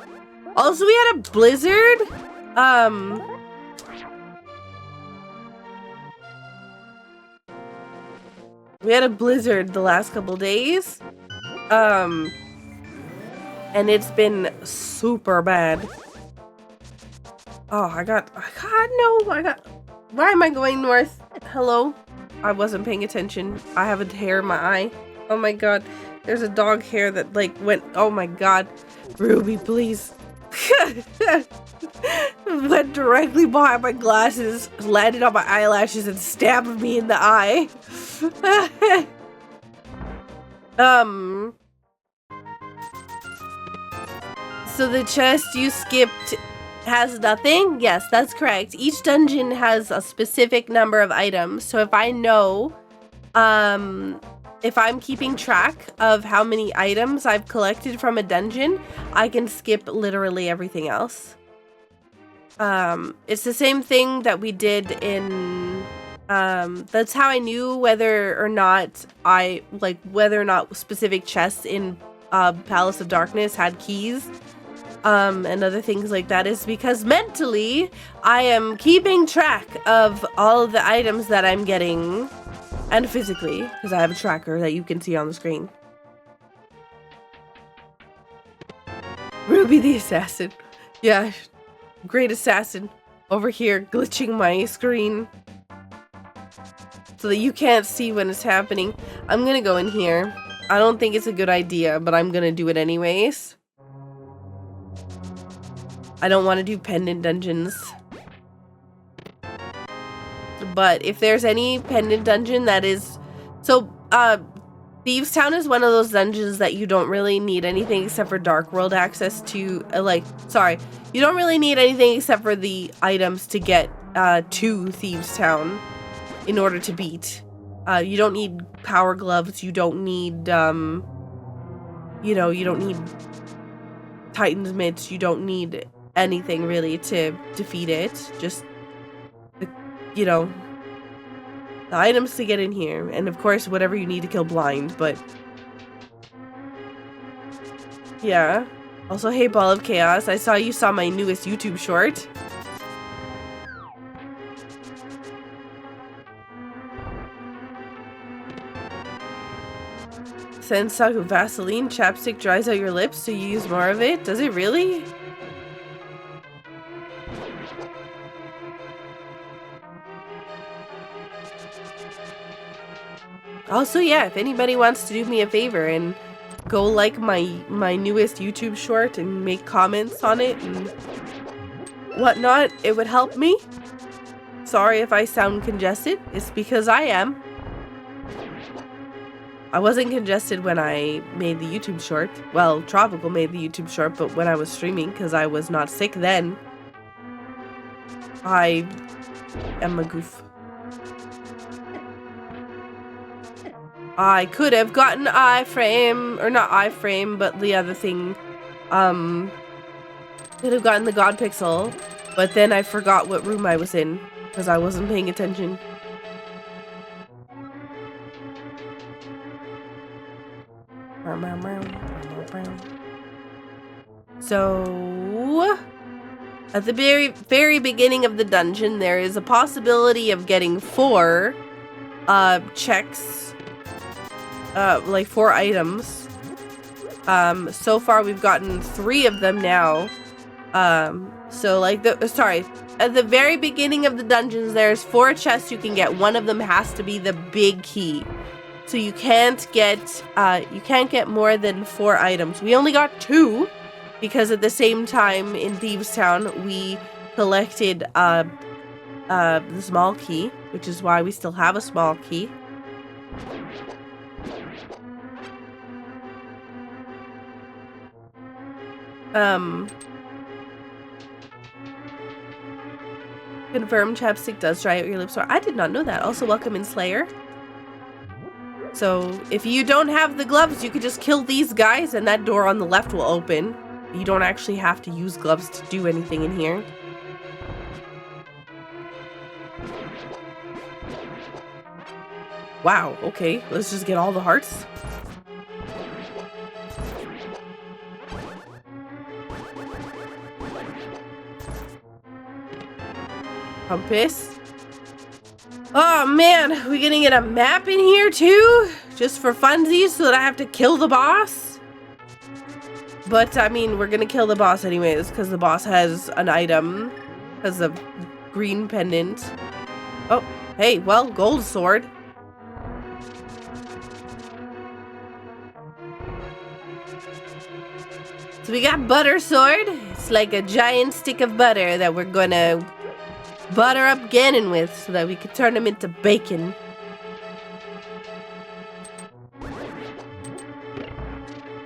Also, we had a blizzard. We had a blizzard the last couple days. And it's been super bad. Oh, why am I going north? Hello? I wasn't paying attention. I have a hair in my eye. Oh my god. There's a dog hair that like went, oh my god. Ruby, please. Went directly behind my glasses, landed on my eyelashes, and stabbed me in the eye. So the chest you skipped has nothing? Yes, that's correct. Each dungeon has a specific number of items. So if I know, if I'm keeping track of how many items I've collected from a dungeon, I can skip literally everything else. It's the same thing that we did in, that's how I knew whether or not specific chests in Palace of Darkness had keys, and other things like that, is because mentally I am keeping track of all of the items that I'm getting. And physically, because I have a tracker that you can see on the screen. Ruby the assassin. Yeah, great assassin. Over here, glitching my screen. So that you can't see when it's happening. I'm gonna go in here. I don't think it's a good idea, but I'm gonna do it anyways. I don't want to do pendant dungeons. But if there's any pendant dungeon that is... So, Thieves Town is one of those dungeons that you don't really need anything except for Dark World access to... you don't really need anything except for the items to get to Thieves Town in order to beat. You don't need Power Gloves, you don't need, you don't need Titan's Mitts, you don't need anything really to defeat it. Just, the items to get in here, and of course whatever you need to kill Blind, but yeah. Also, hey Ball of Chaos, I saw you saw my newest YouTube short. Send Saku Vaseline chapstick dries out your lips, so you use more of it? Does it really? Also, yeah, if anybody wants to do me a favor and go like my newest YouTube short and make comments on it and whatnot, it would help me. Sorry if I sound congested. It's because I am. I wasn't congested when I made the YouTube short. Well, Tropical made the YouTube short, but when I was streaming, because I was not sick then. I am a goof. I could have gotten iframe, or not iframe, but the other thing. Could have gotten the God Pixel, but then I forgot what room I was in because I wasn't paying attention. So, at the very beginning of the dungeon, there is a possibility of getting 4 checks, like 4 items. So far we've gotten 3 of them now. So like at the very beginning of the dungeons, there's 4 chests you can get. One of them has to be the big key. So you can't get more than 4 items. We only got 2 because at the same time in Thieves Town we collected the small key, which is why we still have a small key. Confirm chapstick does dry out your lips. I did not know that. Also, welcome in Slayer. So, if you don't have the gloves, you could just kill these guys and that door on the left will open. You don't actually have to use gloves to do anything in here. Wow, okay. Let's just get all the hearts. Compass. Oh man, we gonna get a map in here too? Just for funsies so that I have to kill the boss? But I mean, we're gonna kill the boss anyways because the boss has an item. Has a green pendant. Oh, hey, well, gold sword. So we got butter sword. It's like a giant stick of butter that we're gonna butter up Ganon with so that we could turn him into bacon.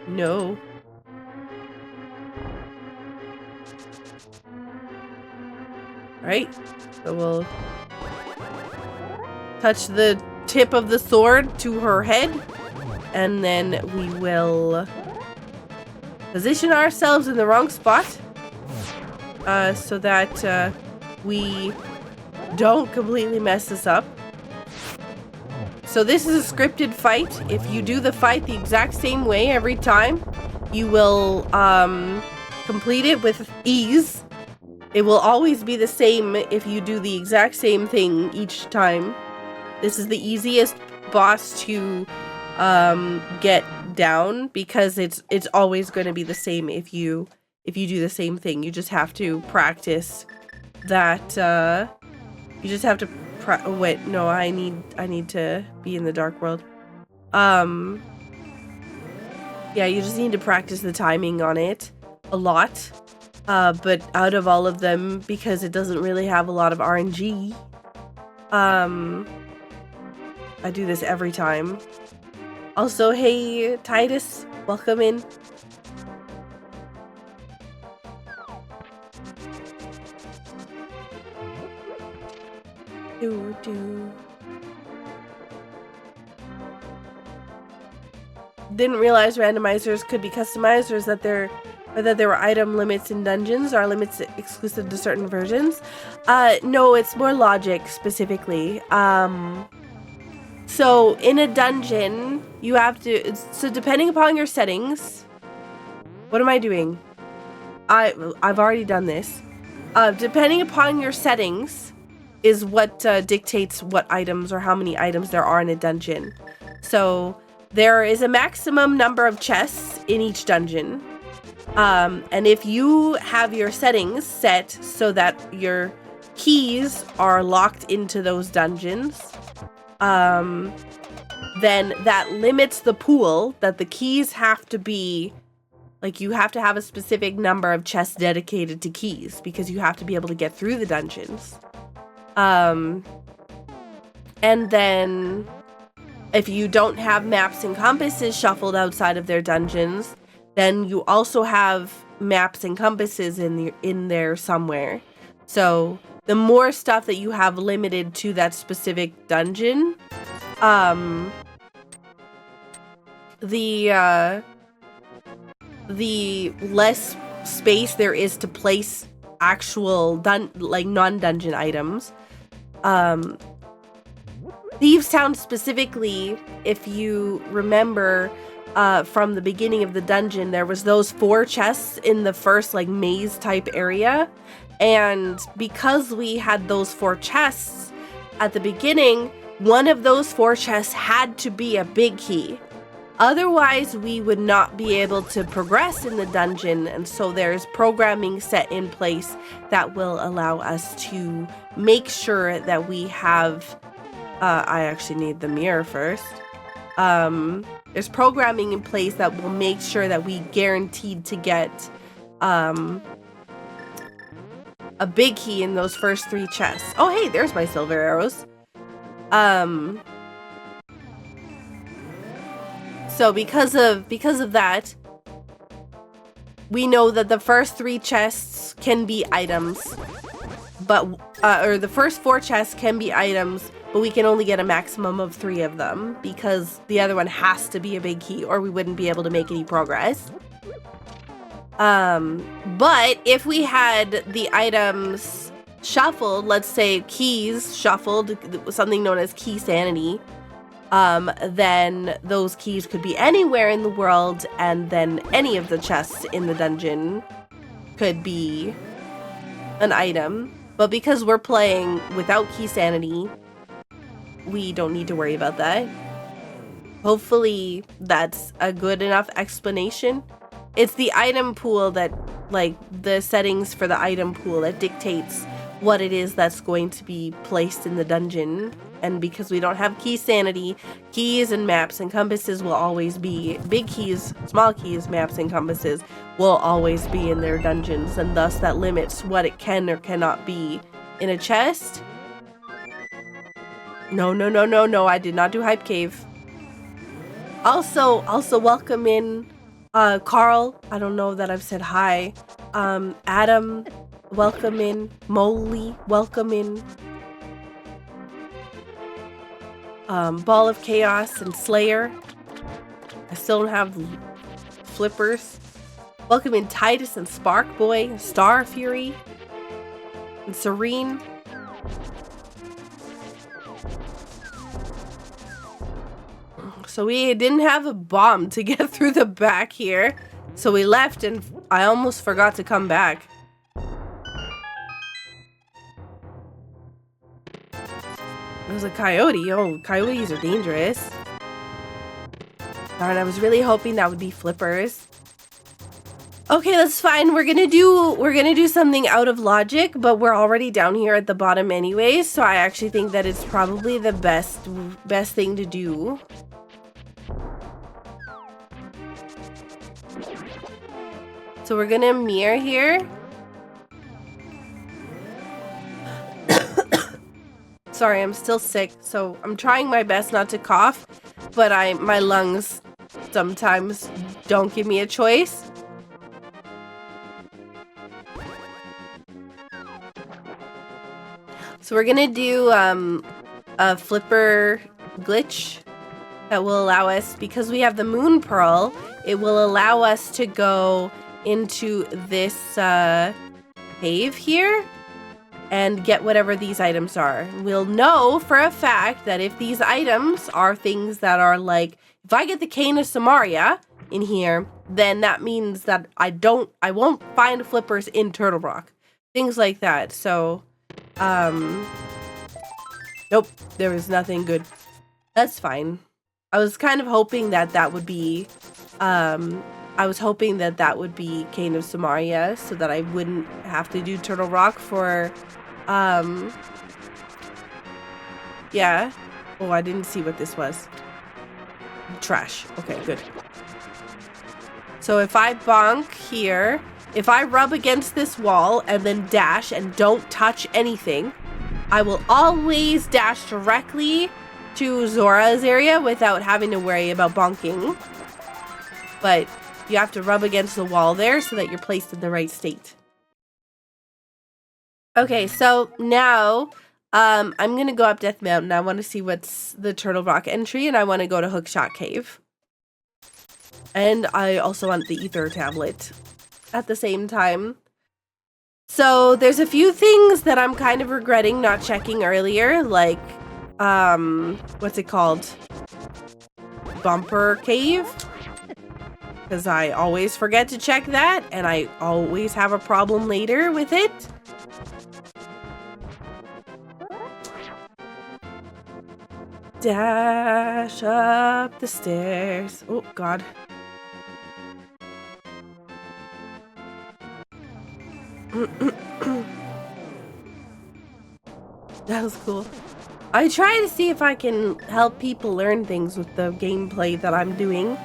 No. Right, so we'll touch the tip of the sword to her head, and then we will position ourselves in the wrong spot so that we don't completely mess this up. So this is a scripted fight. If you do the fight the exact same way every time, you will complete it with ease. It will always be the same if you do the exact same thing each time. This is the easiest boss to get down because it's always going to be the same if you do the same thing. You just have to practice that. You just have to oh wait, no, I need to be in the dark world. Yeah, you just need to practice the timing on it a lot. But out of all of them, because it doesn't really have a lot of RNG, I do this every time. Also, hey Titus, welcome in. Didn't realize randomizers could be customized, or that there were item limits in dungeons, or limits exclusive to certain versions. No, it's more logic specifically. So in a dungeon, you have to. So depending upon your settings, what am I doing? I've already done this. Depending upon your settings is what dictates what items or how many items there are in a dungeon. So there is a maximum number of chests in each dungeon. And if you have your settings set so that your keys are locked into those dungeons, then that limits the pool that the keys have to be. Like, you have to have a specific number of chests dedicated to keys because you have to be able to get through the dungeons. And then if you don't have maps and compasses shuffled outside of their dungeons, then you also have maps and compasses in there somewhere. So the more stuff that you have limited to that specific dungeon, the less space there is to place actual non-dungeon items. Thieves Town specifically, if you remember from the beginning of the dungeon, there was those 4 chests in the first like maze type area, and because we had those 4 chests at the beginning, one of those 4 chests had to be a big key. Otherwise, we would not be able to progress in the dungeon, and so there's programming set in place that will allow us to make sure that we have... I actually need the mirror first. There's programming in place that will make sure that we guaranteed to get a big key in those first 3 chests. Oh, hey, there's my silver arrows. So because of that, we know that the first 3 chests can be items, but or the first 4 chests can be items, but we can only get a maximum of 3 of them because the other one has to be a big key or we wouldn't be able to make any progress. But if we had the items shuffled, let's say keys shuffled, something known as key sanity, then those keys could be anywhere in the world, and then any of the chests in the dungeon could be an item. But because we're playing without key sanity, we don't need to worry about that. Hopefully that's a good enough explanation. It's the item pool that, like, the settings for the item pool that dictates what it is that's going to be placed in the dungeon. And because we don't have key sanity, keys and maps and compasses will always be, big keys, small keys, maps and compasses will always be in their dungeons, and thus that limits what it can or cannot be in a chest. No, I did not do Hype Cave. Also welcome in Carl. I don't know that I've said hi. Adam, welcome in. Molly, welcome in. Ball of Chaos and Slayer. I still don't have flippers. Welcome in Titus and Spark Boy, Star Fury, and Serene. So we didn't have a bomb to get through the back here, so we left and I almost forgot to come back. There's a coyote. Oh, coyotes are dangerous. Darn, I was really hoping that would be flippers. Okay, that's fine. We're gonna do something out of logic, but we're already down here at the bottom anyways, so I actually think that it's probably the best thing to do. So we're gonna mirror here. Sorry, I'm still sick, so I'm trying my best not to cough, but my lungs sometimes don't give me a choice. So we're gonna do a flipper glitch that will allow us, because we have the moon pearl, it will allow us to go into this cave here and get whatever these items are. We'll know for a fact that if these items are things that are like, if I get the Cane of Samaria in here, then that means that I won't find flippers in Turtle Rock. Things like that. So, nope, there was nothing good. That's fine. I was kind of hoping that that would be, I was hoping that that would be Cane of Samaria so that I wouldn't have to do Turtle Rock for, yeah. Oh, I didn't see what this was. Trash. Okay, good. So if I bonk here, if I rub against this wall and then dash and don't touch anything, I will always dash directly to Zora's area without having to worry about bonking. But you have to rub against the wall there so that you're placed in the right state. Okay, so now I'm gonna go up Death Mountain. I want to see what's the Turtle Rock entry, and I want to go to Hookshot Cave. And I also want the Ether Tablet at the same time. So there's a few things that I'm kind of regretting not checking earlier, like, what's it called? Bumper Cave? Because I always forget to check that, and I always have a problem later with it. Dash up the stairs. Oh, God. That was cool. I try to see if I can help people learn things with the gameplay that I'm doing.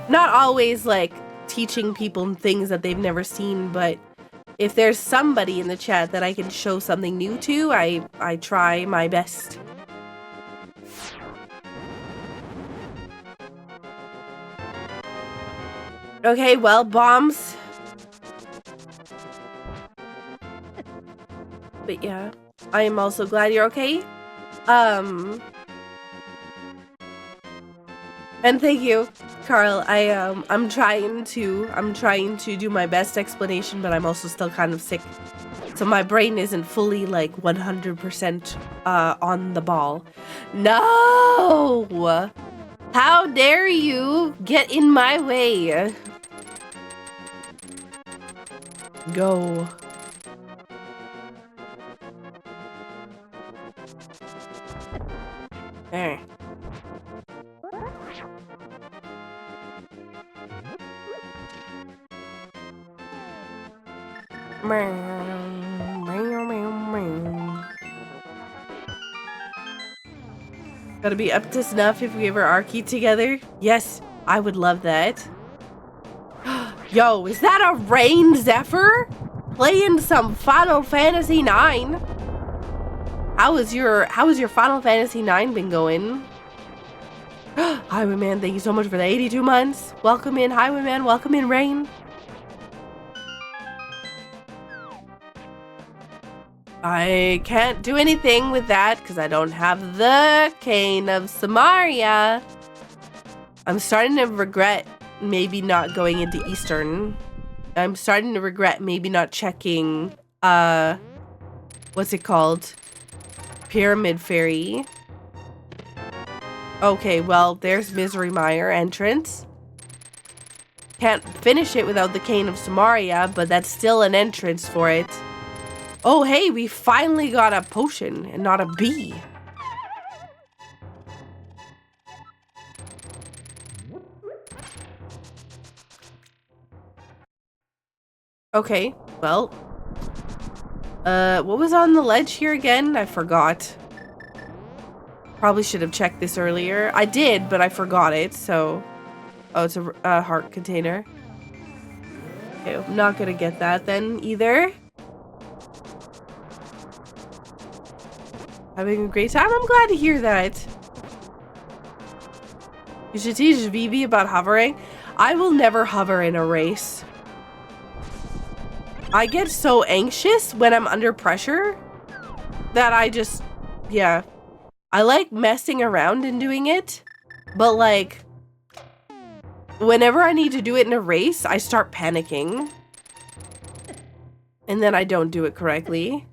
Not always, like, teaching people things that they've never seen, but if there's somebody in the chat that I can show something new to, I try my best. Okay, well, bombs. But yeah, I am also glad you're okay. And thank you, Carl. I'm trying to do my best explanation, but I'm also still kind of sick. So my brain isn't fully like 100% on the ball. No! How dare you get in my way? Go. There. Gotta be up to snuff if we ever Arky together. Yes, I would love that. Yo, is that a Rain Zephyr? Playing some Final Fantasy 9? How is your Final Fantasy 9 been going? Highwayman, thank you so much for the 82 months. Welcome in, Highwayman. Welcome in, Rain. I can't do anything with that because I don't have the Cane of Samaria. I'm starting to regret maybe not going into Eastern. I'm starting to regret maybe not checking, what's it called? Pyramid Fairy. Okay, well, there's Misery Mire entrance. Can't finish it without the Cane of Samaria, but that's still an entrance for it. Oh, hey, we finally got a potion and not a bee. Okay, well. What was on the ledge here again? I forgot. Probably should have checked this earlier. I did, but I forgot it, so... Oh, it's a heart container. Okay, I'm not gonna get that then, either. Having a great time? I'm glad to hear that. You should teach Vivi about hovering. I will never hover in a race. I get so anxious when I'm under pressure that I just, yeah. I like messing around and doing it, but like, whenever I need to do it in a race, I start panicking. And then I don't do it correctly.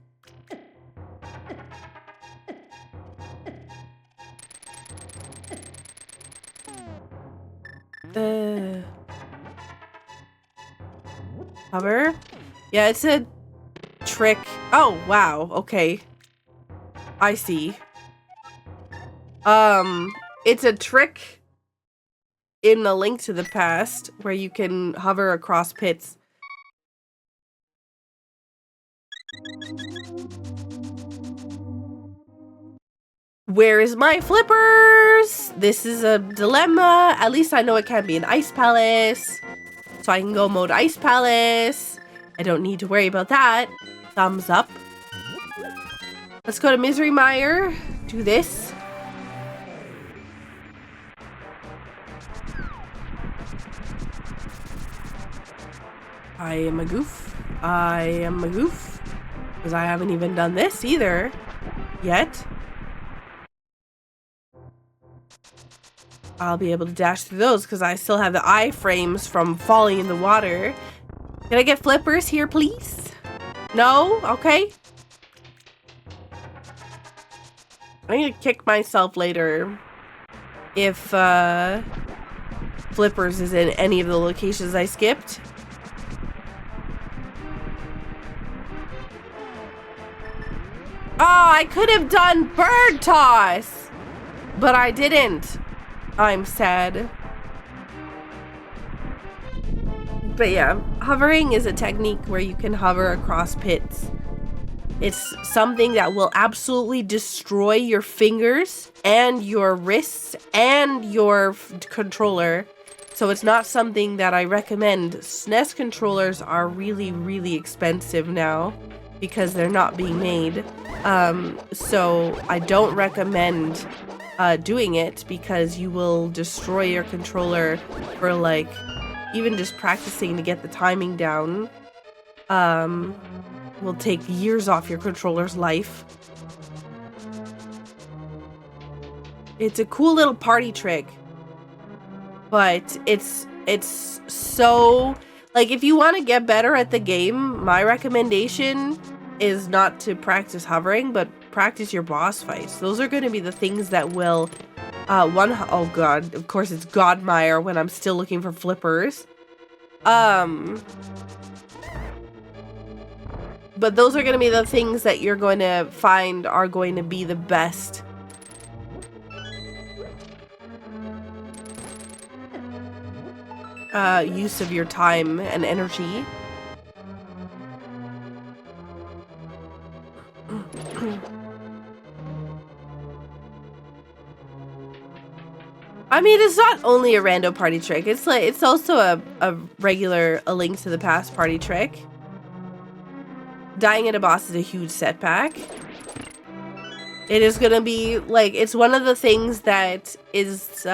Hover? Yeah, it's a trick. Oh, wow. Okay. I see. It's a trick in the Link to the Past where you can hover across pits. Where is my flippers? This is a dilemma. At least I know it can't be an ice palace. So I can go mode ice palace. I don't need to worry about that. Thumbs up. Let's go to Misery Mire. Do this. I am a goof. I am a goof. Because I haven't even done this either. Yet. I'll be able to dash through those because I still have the iframes from falling in the water. Can I get flippers here, please? No? Okay. I'm gonna kick myself later if flippers is in any of the locations I skipped. Oh, I could have done bird toss, but I didn't. I'm sad. But yeah, hovering is a technique where you can hover across pits. It's something that will absolutely destroy your fingers and your wrists and your controller. So it's not something that I recommend. SNES controllers are really, really expensive now because they're not being made. So I don't recommend doing it because you will destroy your controller for like even just practicing to get the timing down. Will take years off your controller's life. It's a cool little party trick, but it's so like if you want to get better at the game, my recommendation is not to practice hovering, but practice your boss fights. Those are going to be the things that will oh god, of course it's Godmire when I'm still looking for flippers. But those are going to be the things that you're going to find are going to be the best. Use of your time and energy. I mean, it's not only a rando party trick. It's like it's also a regular A Link to the Past party trick. Dying at a boss is a huge setback. It is gonna be like it's one of the things that is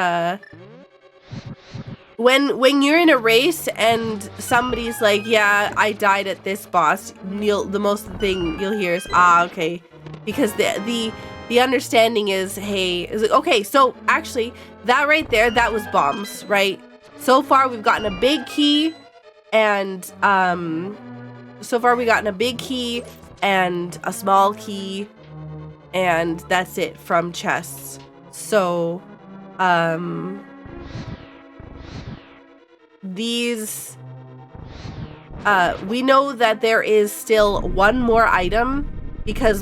when you're in a race and somebody's like, yeah, I died at this boss, the most thing you'll hear is okay, because the understanding is, hey, is like, okay, so actually that right there, that was bombs, right? So far we've gotten a big key and so far we've gotten a big key and a small key, and that's it from chests. So, these, we know that there is still one more item because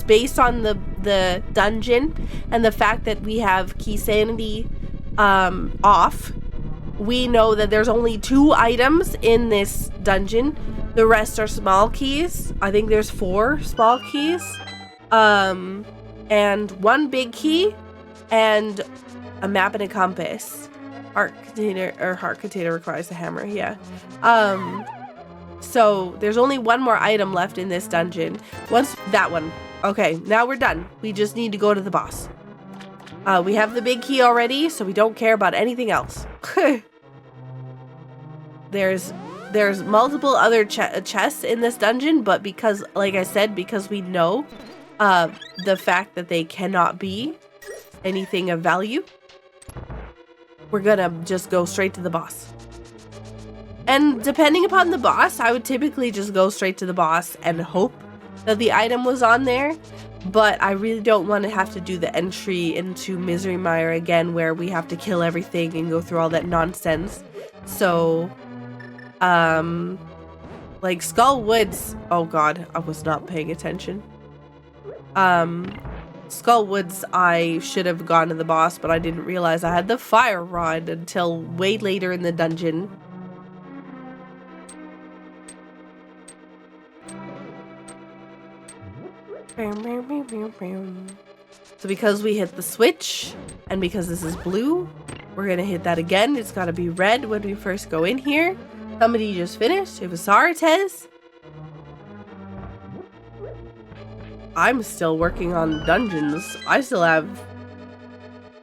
based on the dungeon and the fact that we have key sanity off, we know that there's only 2 items in this dungeon. The rest are small keys. I think there's 4 small keys. And 1 big key and a map and a compass. Heart container requires a hammer, yeah. So there's only 1 more item left in this dungeon. Once that one. Okay, now we're done. We just need to go to the boss. We have the big key already, so we don't care about anything else. There's multiple other chests in this dungeon, but because, like I said, because we know the fact that they cannot be anything of value, we're gonna just go straight to the boss. And depending upon the boss, I would typically just go straight to the boss and hope that the item was on there. But I really don't want to have to do the entry into Misery Mire again where we have to kill everything and go through all that nonsense. So, like Skull Woods, oh god, I was not paying attention. Skull Woods, I should have gone to the boss, but I didn't realize I had the fire rod until way later in the dungeon. So because we hit the switch, and because this is blue, we're gonna hit that again. It's gotta be red when we first go in here. Somebody just finished. It was Sartez. I'm still working on dungeons. I still have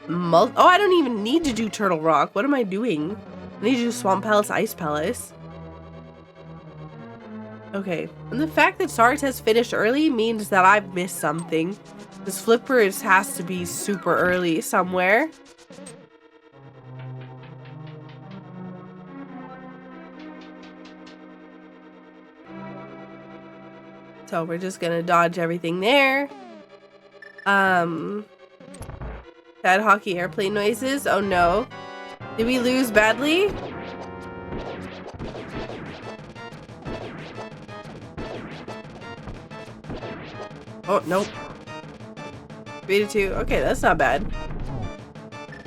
oh, I don't even need to do Turtle Rock. What am I doing? I need to do Swamp Palace, Ice Palace. Okay, and the fact that Stars has finished early means that I've missed something. This Flippers has to be super early somewhere. So we're just gonna dodge everything there. Bad hockey airplane noises. Oh no. Did we lose badly? Oh, nope. 3-2. Okay, that's not bad.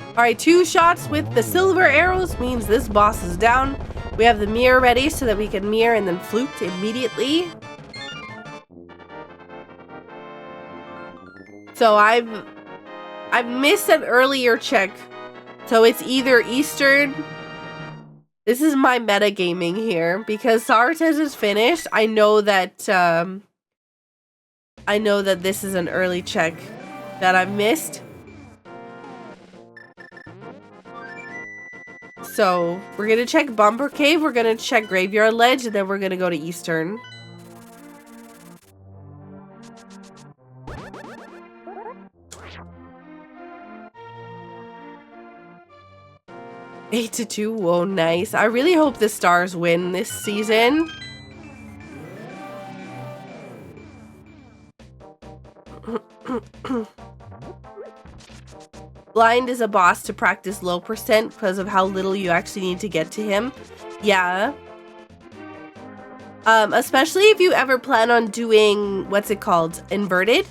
Alright, 2 shots with the silver arrows means this boss is down. We have the mirror ready so that we can mirror and then flute immediately. So I've missed an earlier check. So it's either Eastern. This is my metagaming here because Sartes is finished. I know that this is an early check that I've missed. So we're gonna check Bumper Cave, we're gonna check Graveyard Ledge, and then we're gonna go to Eastern. Eight to 2. Whoa, nice. I really hope the Stars win this season. Blind is a boss to practice low percent because of how little you actually need to get to him. Yeah. Especially if you ever plan on doing, what's it called? Inverted?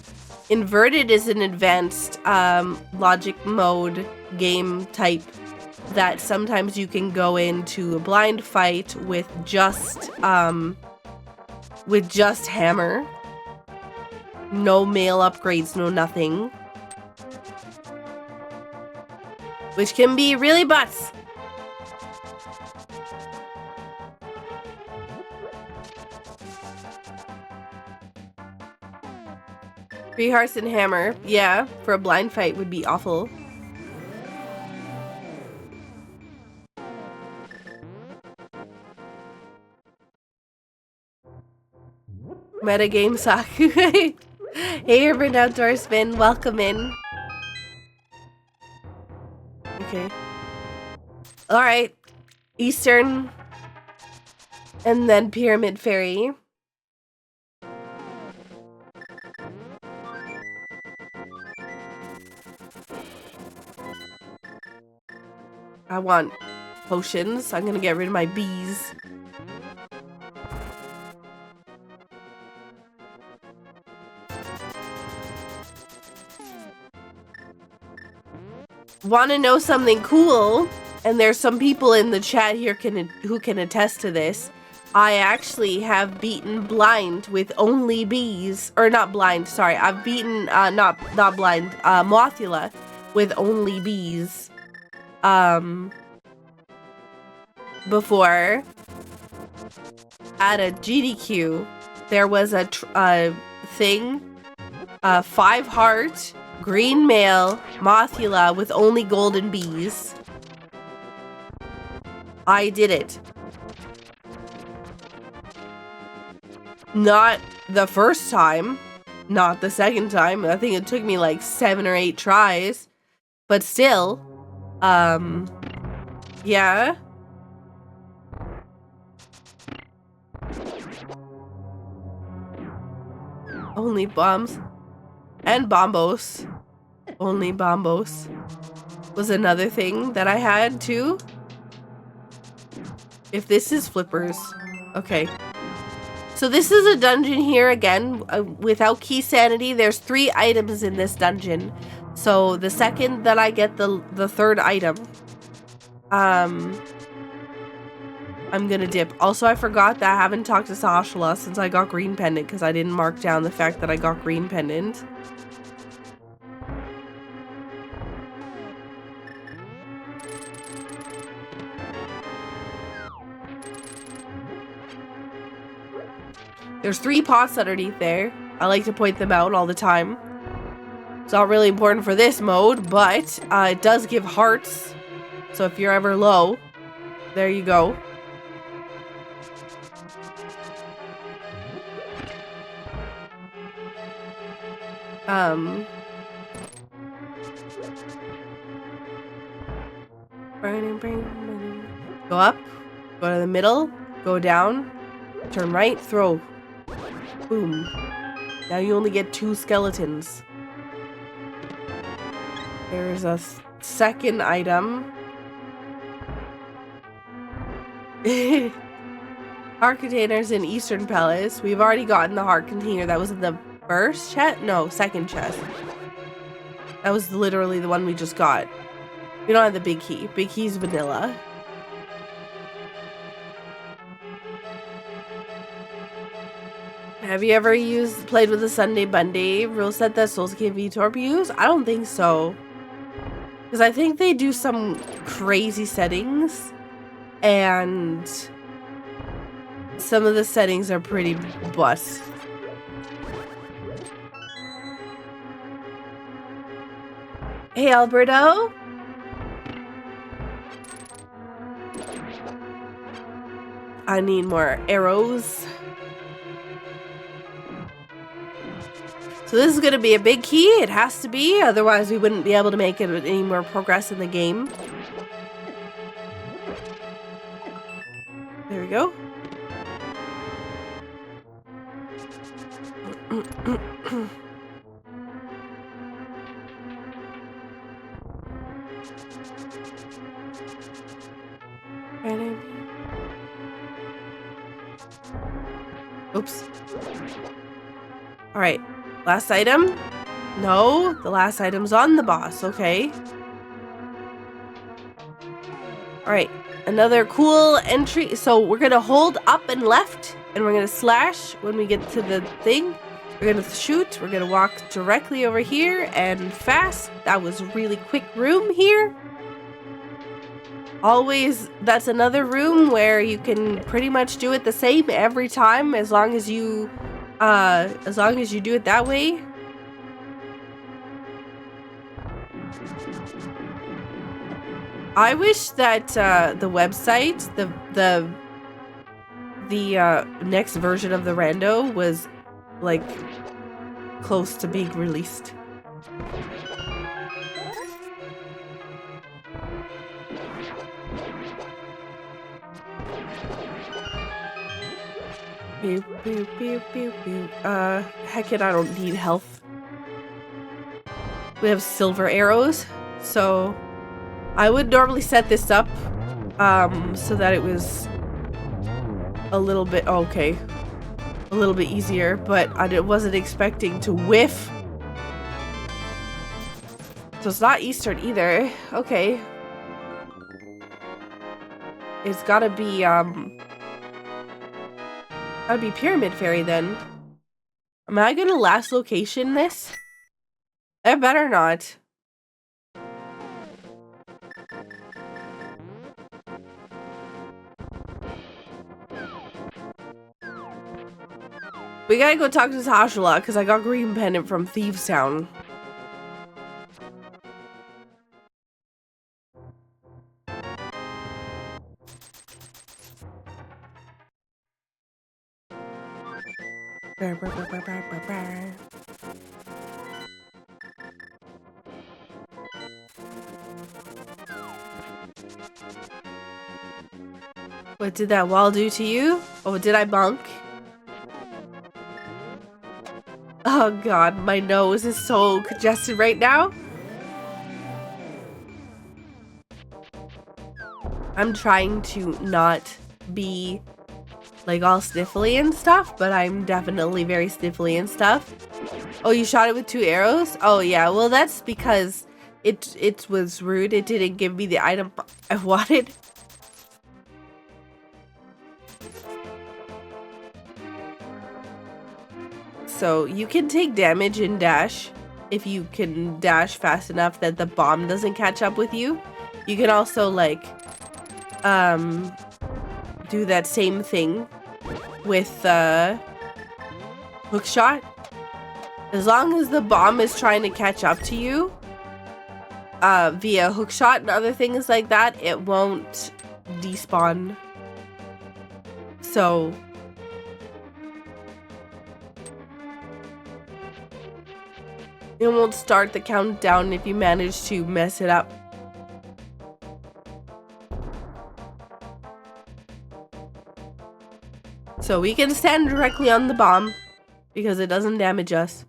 Inverted is an advanced logic mode game type that sometimes you can go into a blind fight with just hammer. No mail upgrades, no nothing. Which can be really butts. Three hearts and hammer. Yeah, for a blind fight would be awful. Metagame Saku. Hey, Urban Outdoorsman, welcome in. Okay. Alright. Eastern. And then Pyramid Fairy. I want potions. I'm gonna get rid of my bees. Want to know something cool? And there's some people in the chat here who can attest to this. I actually have beaten blind with only bees, or not blind. Sorry, I've beaten not blind Mothula with only bees. Before at a GDQ, there was a thing, 5 heart. Green male, Mothula with only golden bees. I did it. Not the first time. Not the second time. I think it took me like 7 or 8 tries. But still. Yeah. Only bombs. And bombos. Only bombos was another thing that I had too. If this is Flippers. Okay. So this is a dungeon here again without key sanity. There's 3 items in this dungeon. So the second that I get the 3rd item, I'm gonna dip. Also, I forgot that I haven't talked to Sashala since I got green pendant because I didn't mark down the fact that I got green pendant. There's 3 pots underneath there. I like to point them out all the time. It's not really important for this mode, but it does give hearts. So if you're ever low, there you go. Go up, go to the middle, go down, turn right, throw. Boom. Now you only get 2 skeletons. There's a second item. Heart containers in Eastern Palace. We've already gotten the heart container. That was in the first chest? No, second chest. That was literally the one we just got. We don't have the big key. Big key's vanilla. Have you ever played with a Sunday Bunday rule set that Souls King VTorp use? I don't think so. Because I think they do some crazy settings. And some of the settings are pretty bust. Hey, Alberto. I need more arrows. So this is going to be a big key. It has to be. Otherwise, we wouldn't be able to make it any more progress in the game. There we go. Oops. All right. Last item? No, the last item's on the boss. Okay. All right. Another cool entry. So we're going to hold up and left, and we're going to slash when we get to the thing. We're going to shoot. We're going to walk directly over here and fast. That was a really quick room here. Always, that's another room where you can pretty much do it the same every time as long as you do it that way. I wish that the website, the next version of the rando was like close to being released. Pew, pew, pew, pew, pew. Heck it, I don't need health. We have silver arrows, so I would normally set this up so that it was a little bit a little bit easier, but I wasn't expecting to whiff. So it's not Eastern either. Okay. It's gotta be Pyramid Fairy then. Am I gonna last location this? I better not. We gotta go talk to Tashala because I got green pendant from Thieves Town. What did that wall do to you? Oh, did I bonk? Oh god, my nose is so congested right now. I'm trying to not be like all sniffly and stuff, but I'm definitely very sniffly and stuff. Oh, you shot it with 2 arrows? Oh yeah, well that's because it was rude. It didn't give me the item I wanted. So you can take damage in dash if you can dash fast enough that the bomb doesn't catch up with you. You can also like do that same thing with hook shot. As long as the bomb is trying to catch up to you via hookshot and other things like that, it won't despawn. So it won't start the countdown if you manage to mess it up. So we can stand directly on the bomb because it doesn't damage us.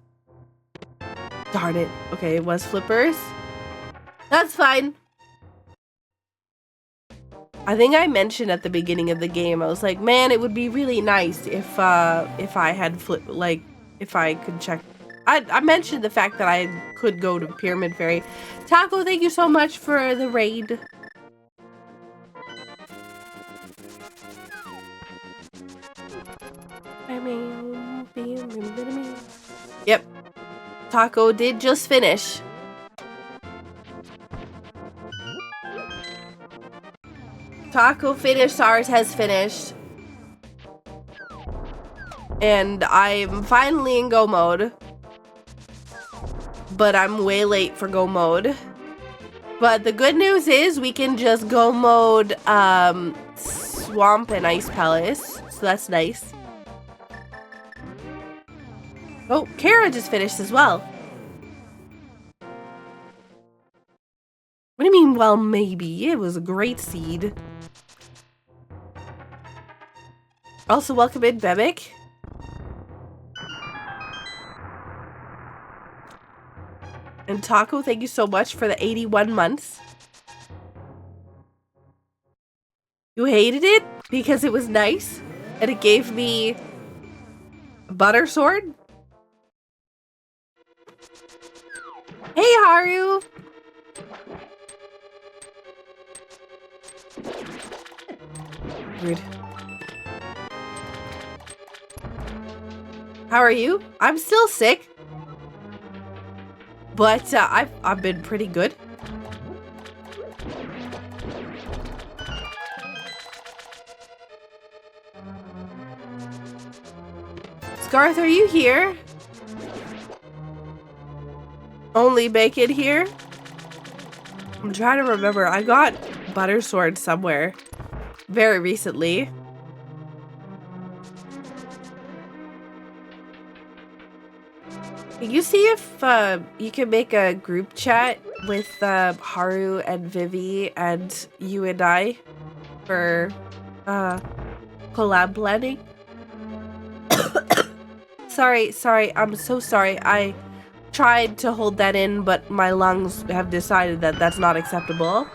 Darn it. Okay, it was flippers. That's fine. I think I mentioned at the beginning of the game, I was like, man, it would be really nice if I had if I could check. I mentioned the fact that I could go to Pyramid Fairy. Taco, thank you so much for the raid. Yep. Taco did just finish. Taco finished, ours has finished. And I'm finally in go mode. But I'm way late for go mode. But the good news is we can just go mode Swamp and Ice Palace. So that's nice. Oh, Kara just finished as well. What do you mean, well, maybe? It was a great seed. Also, welcome in, Bebek. And Taco, thank you so much for the 81 months. You hated it because it was nice and it gave me a butter sword? Hey, Haru! Weird. How are you? I'm still sick. But I've been pretty good. Scarth, are you here? Only Bacon here? I'm trying to remember. I got butter sword somewhere very recently. Can you see if you can make a group chat with Haru and Vivi and you and I for collab planning? Sorry, I'm so sorry. I tried to hold that in, but my lungs have decided that that's not acceptable.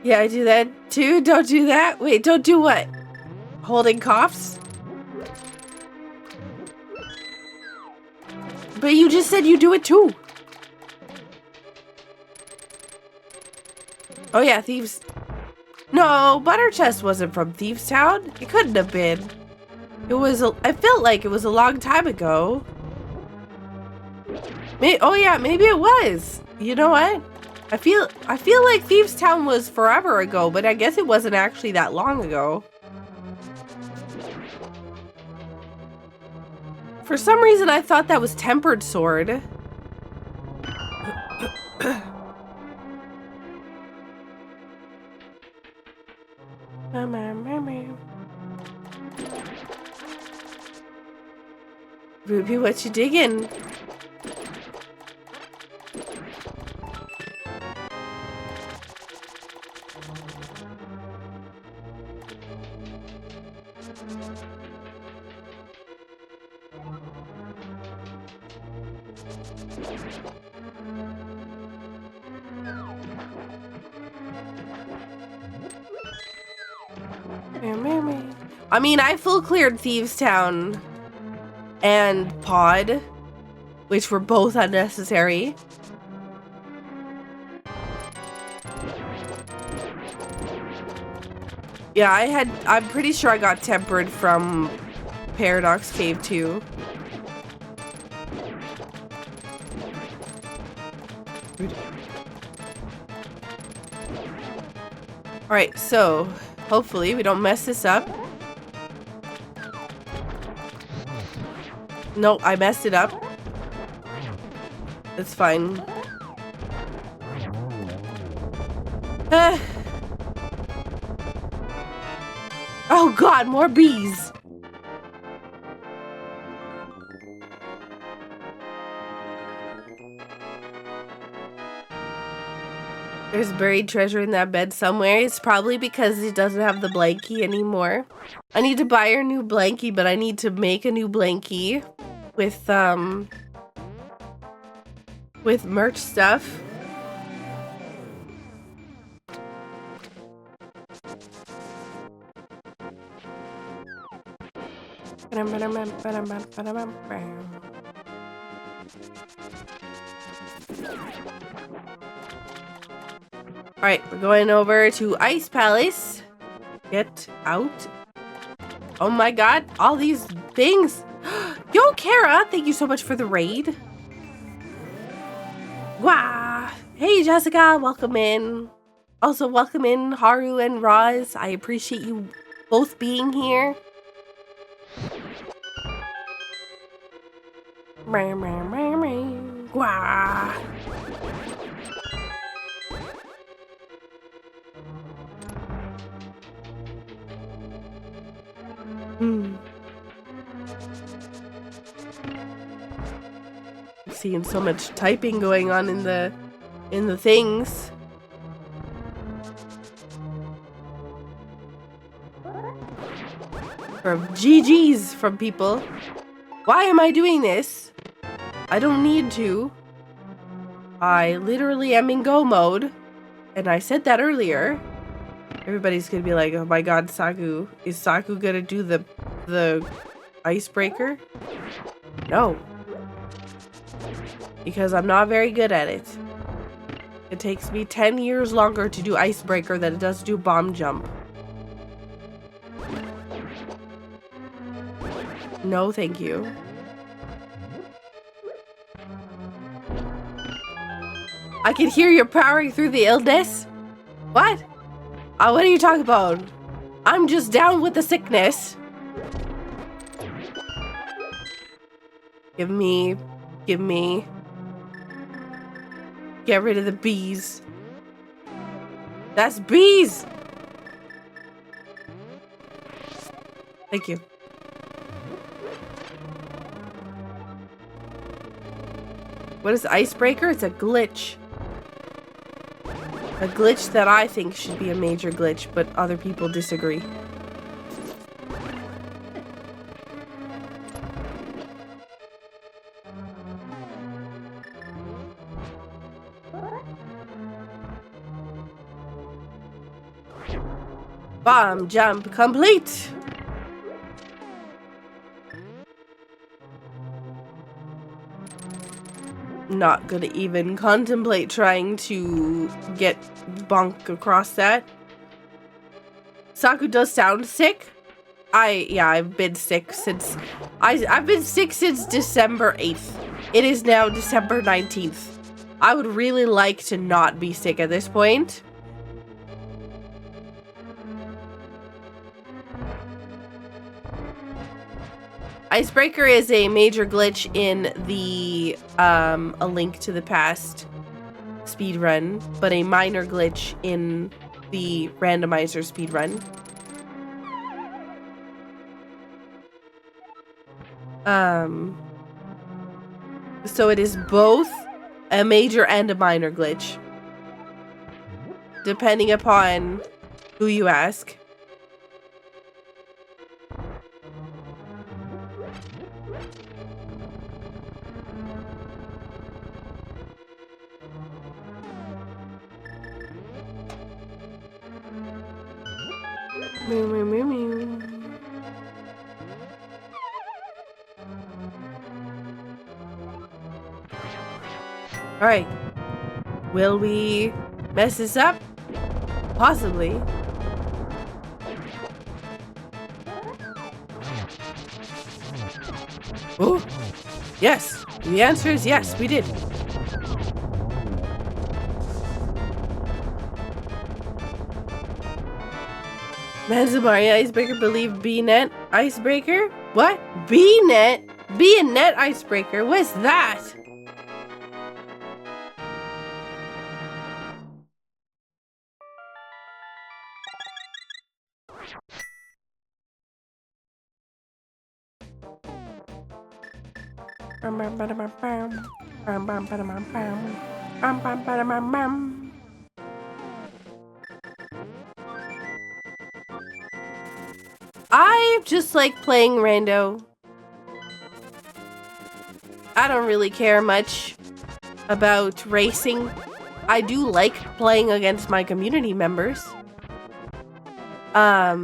Yeah, I do that too. Don't do that. Wait, don't do what? Holding coughs? But you just said you do it too. Oh yeah, Thieves. No, Butter Chest wasn't from Thieves Town. It couldn't have been. It was. I felt like it was a long time ago. Oh yeah, maybe it was. You know what? I feel like Thieves Town was forever ago, but I guess it wasn't actually that long ago. For some reason, I thought that was Tempered Sword. Ruby, what you digging? I mean, I full cleared Thieves Town and Pod, which were both unnecessary. Yeah, I'm pretty sure I got tempered from Paradox Cave too. Alright, so hopefully we don't mess this up. No, I messed it up. It's fine. Oh god, more bees! There's buried treasure in that bed somewhere. It's probably because it doesn't have the blankie anymore. I need to buy her a new blankie, but I need to make a new blankie with merch stuff. Alright, we're going over to Ice Palace. Get out. Oh my god, all these things. Yo, Kara, thank you so much for the raid. Wow. Hey, Jessica, welcome in. Also, welcome in Haru and Roz. I appreciate you both being here. Wow. Seeing so much typing going on in the things. Or GGs from people. Why am I doing this? I don't need to. I literally am in go mode. And I said that earlier. Everybody's gonna be like, oh my god, Saku. Is Saku gonna do the icebreaker? No. Because I'm not very good at it. It takes me 10 years longer to do icebreaker than it does to do bomb jump. No, thank you. I can hear you powering through the illness. What? What are you talking about? I'm just down with the sickness. Give me. Get rid of the bees. That's bees! Thank you. What is icebreaker? It's a glitch. A glitch that I think should be a major glitch, but other people disagree. Bomb jump complete! Not gonna even contemplate trying to get bonk across that. Saku does sound sick. I've been sick since I've been sick since December 8th. It is now December 19th. I would really like to not be sick at this point. Icebreaker is a major glitch in the A Link to the Past speedrun, but a minor glitch in the Randomizer speedrun. So it is both a major and a minor glitch, depending upon who you ask. Meow, meow, meow, meow. All right. Will we mess this up? Possibly. Oh, yes. The answer is yes, we did. Manzamari icebreaker believe B-net icebreaker? What? B-net? B-net icebreaker? What's that? I just like playing rando. I don't really care much about racing. I do like playing against my community members. But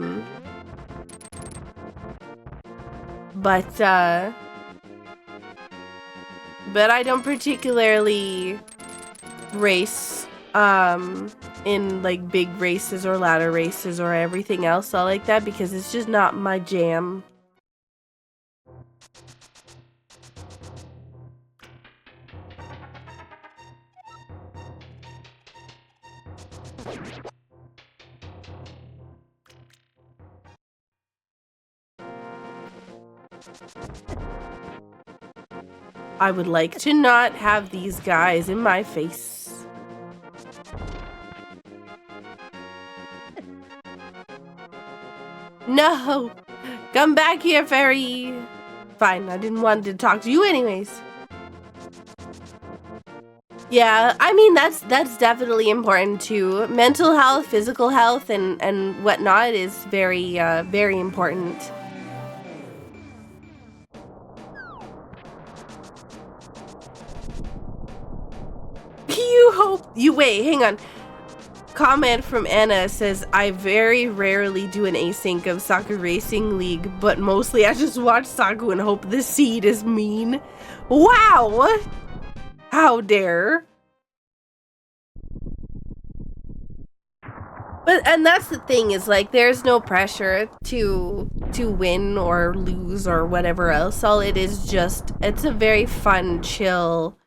I don't particularly race in like big races or ladder races or everything else all like that because it's just not my jam. I would like to not have these guys in my face. No! Come back here, fairy! Fine, I didn't want to talk to you anyways. Yeah, I mean, that's definitely important too. Mental health, physical health, and whatnot is very, very important. Wait, hang on. Comment from Anna says, I very rarely do an async of Saku Racing League, but mostly I just watch Saku and hope the seed is mean. Wow! How dare. And that's the thing is like there's no pressure to win or lose or whatever else. All it is just it's a very fun, chill.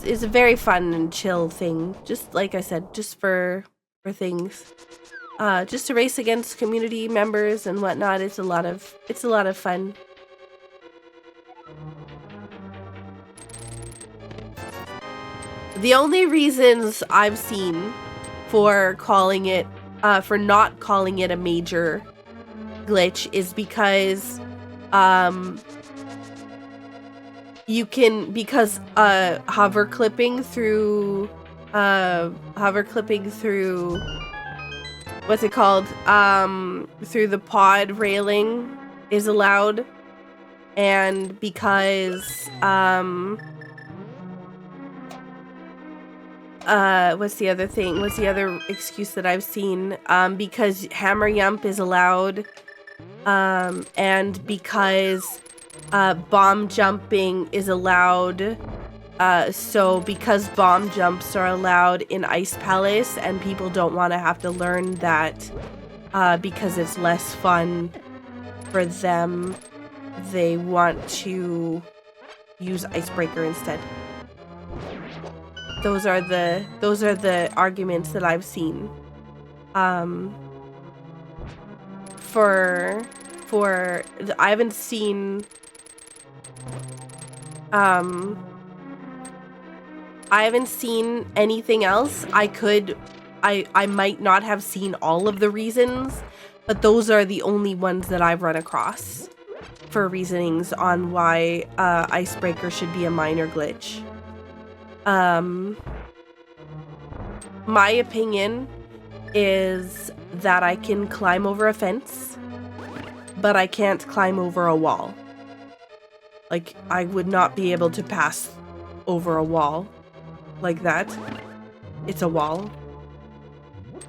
It's a very fun and chill thing. Just like I said, just for things. Just to race against community members and whatnot. It's a lot of fun. The only reasons I've seen for calling it for not calling it a major glitch is because hover clipping through what's it called through the pod railing is allowed, and because what's the other thing? What's the other excuse that I've seen? Because hammer jump is allowed, and because bomb jumping is allowed. So because bomb jumps are allowed in Ice Palace and people don't want to have to learn that because it's less fun for them, they want to use Icebreaker instead. Those are the arguments that I've seen. I haven't seen anything else. I might not have seen all of the reasons, but those are the only ones that I've run across for reasonings on why Icebreaker should be a minor glitch. My opinion is that I can climb over a fence, but I can't climb over a wall. Like, I would not be able to pass over a wall like that. It's a wall.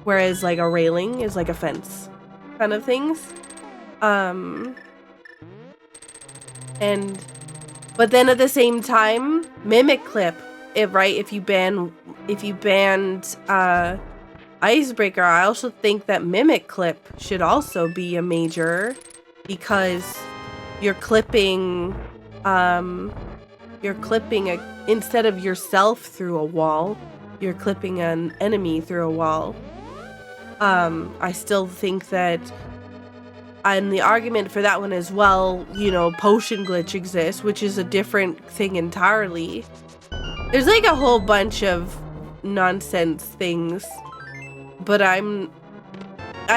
Whereas, like, a railing is like a fence kind of things. But then at the same time, Mimic Clip, if you banned Icebreaker, I also think that Mimic Clip should also be a major, because you're clipping instead of yourself through a wall, you're clipping an enemy through a wall. I still think that, and the argument for that one as well, you know, potion glitch exists, which is a different thing entirely. There's like a whole bunch of nonsense things, but I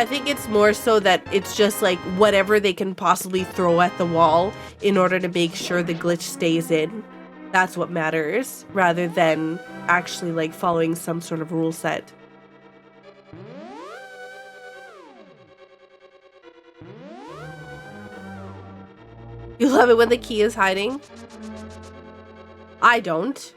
think it's more so that it's just like whatever they can possibly throw at the wall in order to make sure the glitch stays in. That's what matters, rather than actually like following some sort of rule set. You love it when the key is hiding? I don't.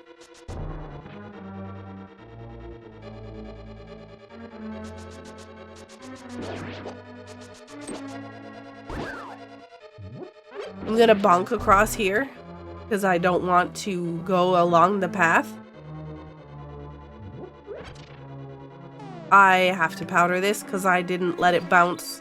I'm gonna bonk across here because I don't want to go along the path. I have to powder this because I didn't let it bounce.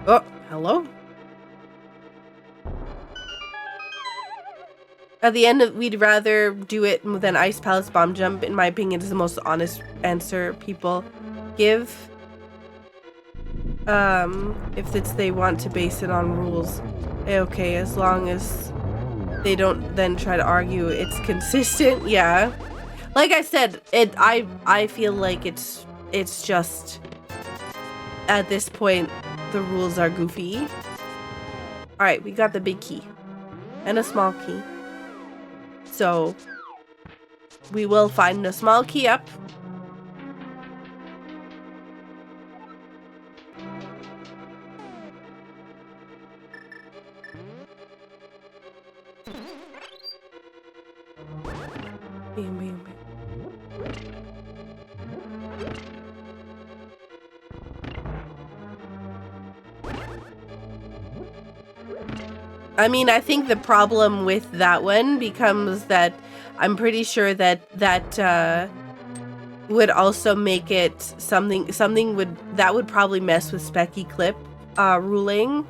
Oh, hello? At the end, we'd rather do it than Ice Palace Bomb Jump. In my opinion, is the most honest answer people give. If they want to base it on rules. Okay, as long as they don't then try to argue it's consistent, yeah. Like I said, I feel like it's just, at this point, the rules are goofy. Alright, we got the big key. And a small key. So, we will find a small key up. Bam, bam, bam. I mean, I think the problem with that one becomes that I'm pretty sure that would also make it something would probably mess with Specky Clip ruling,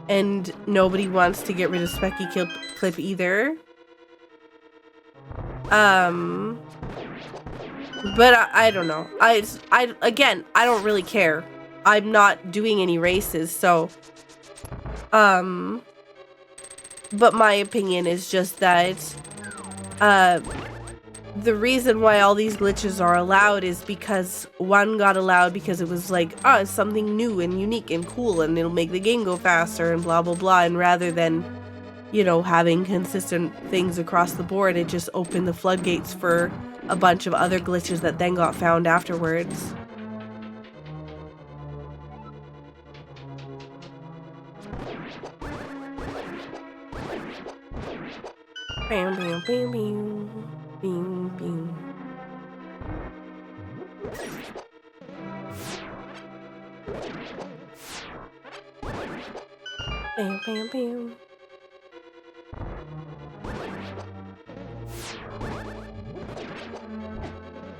and nobody wants to get rid of Specky Clip either. But I don't know. Again, I don't really care. I'm not doing any races, so but my opinion is just that the reason why all these glitches are allowed is because one got allowed because it was like, it's something new and unique and cool and it'll make the game go faster and blah blah blah, and rather than, you know, having consistent things across the board, it just opened the floodgates for a bunch of other glitches that then got found afterwards. Bam, bam, bam, bam, bam, bam. Bam, bam, bam.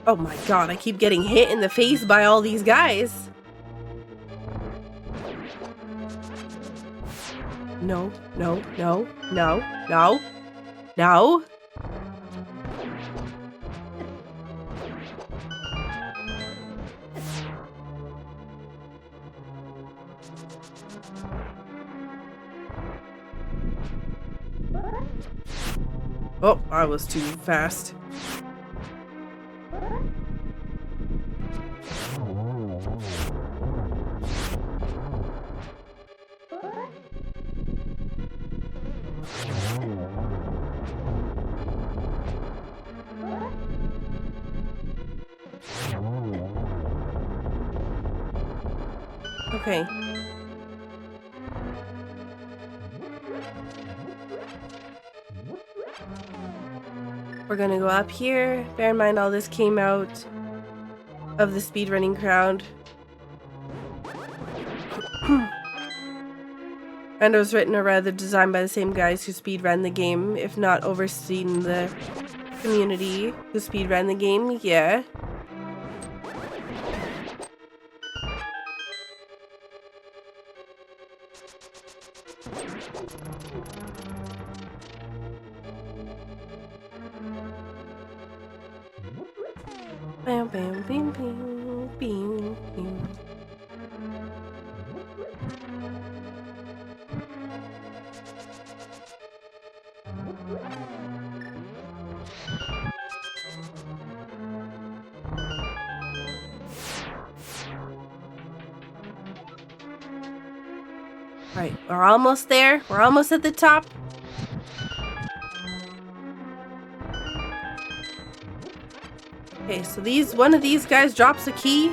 Oh my god, I keep getting hit in the face by all these guys. No, no, no, no, no. No. Oh, I was too fast. Okay. We're gonna go up here. Bear in mind all this came out of the speedrunning crowd. And it was written or rather designed by the same guys who speedran the game, if not overseeing the community who speedran the game, yeah. Bam, bam, bam, bam, bam, bam. Right, we're almost there. We're almost at the top. Okay, so one of these guys drops a key.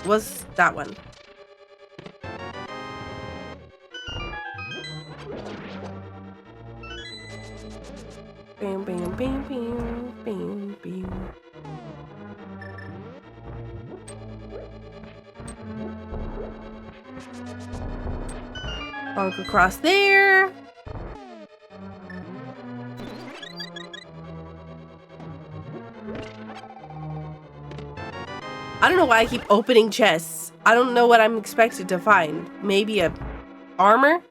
Was that one? Bam, bam, bam, bam, bam, bam. Bonk across there. I don't know why I keep opening chests. I don't know what I'm expected to find. Maybe a armor?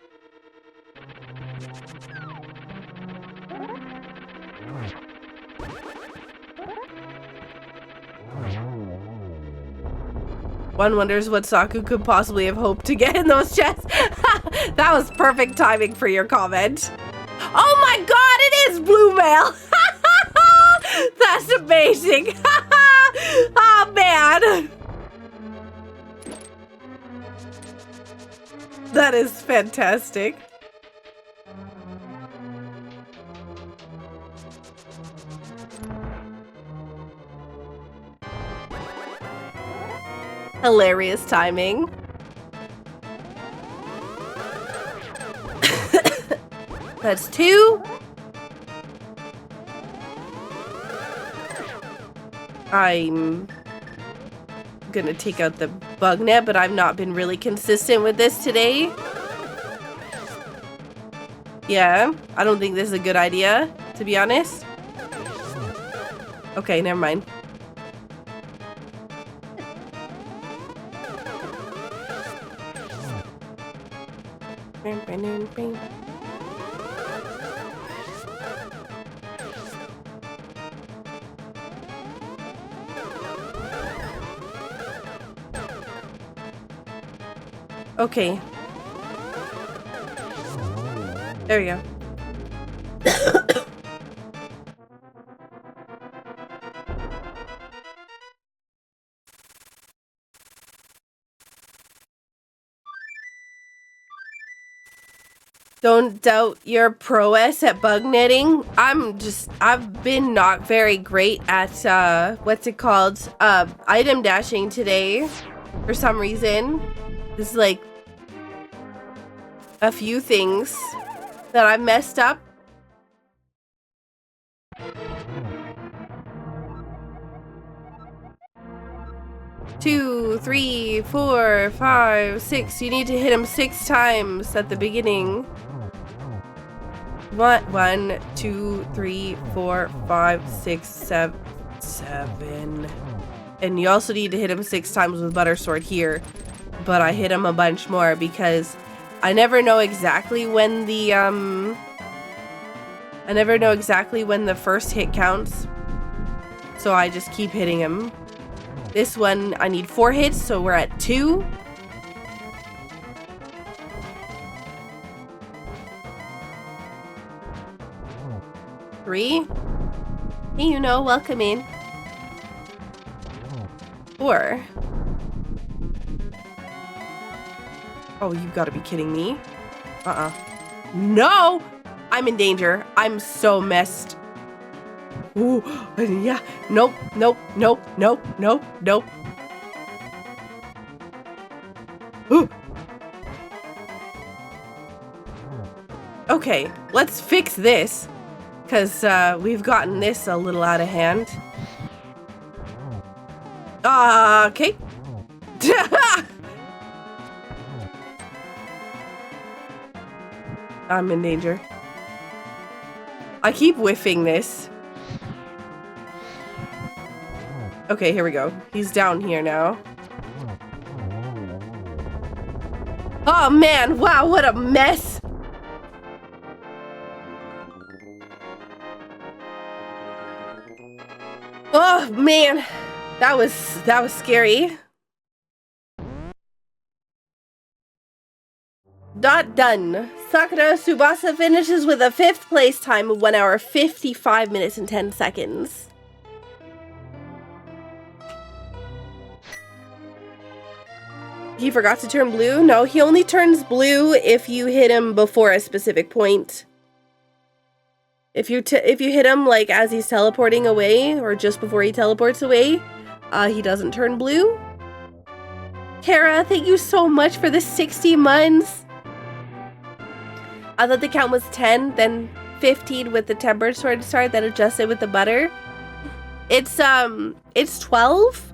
One wonders what Saku could possibly have hoped to get in those chests. That was perfect timing for your comment. Oh my god, it is blue mail! That's amazing! Oh man! That is fantastic. Hilarious timing. That's 2. I'm gonna take out the bug net, but I've not been really consistent with this today. Yeah, I don't think this is a good idea, to be honest. Okay, never mind. Okay. There we go. Don't doubt your prowess at bug netting. I've been not very great at, what's it called? Item dashing today. For some reason. There's like a few things that I messed up. Two, 3, 4, 5, 6. You need to hit him 6 times at the beginning. 1, 2, 3, 4, 5, 6, 7. And you also need to hit him 6 times with Butter Sword here. But I hit him a bunch more because I never know exactly when the first hit counts. So I just keep hitting him. This one I need 4 hits, so we're at 2. Three. Hey, you know, welcome in. 4. Oh, you've got to be kidding me. No! I'm in danger. I'm so messed. Ooh, yeah. Nope, nope, nope, nope, nope, nope. Ooh. Okay, let's fix this. Because we've gotten this a little out of hand. Okay. I'm in danger. I keep whiffing this. Okay, here we go. He's down here now. Oh man, wow, what a mess. Oh man. That was scary. Not done. Sakura Tsubasa finishes with a 5th place time of 1 hour, 55 minutes and 10 seconds. He forgot to turn blue? No, he only turns blue if you hit him before a specific point. If you hit him like as he's teleporting away or just before he teleports away, he doesn't turn blue. Kara, thank you so much for the 60 months. I thought the count was 10, then 15 with the tempered sword start, then adjusted with the butter. It's 12.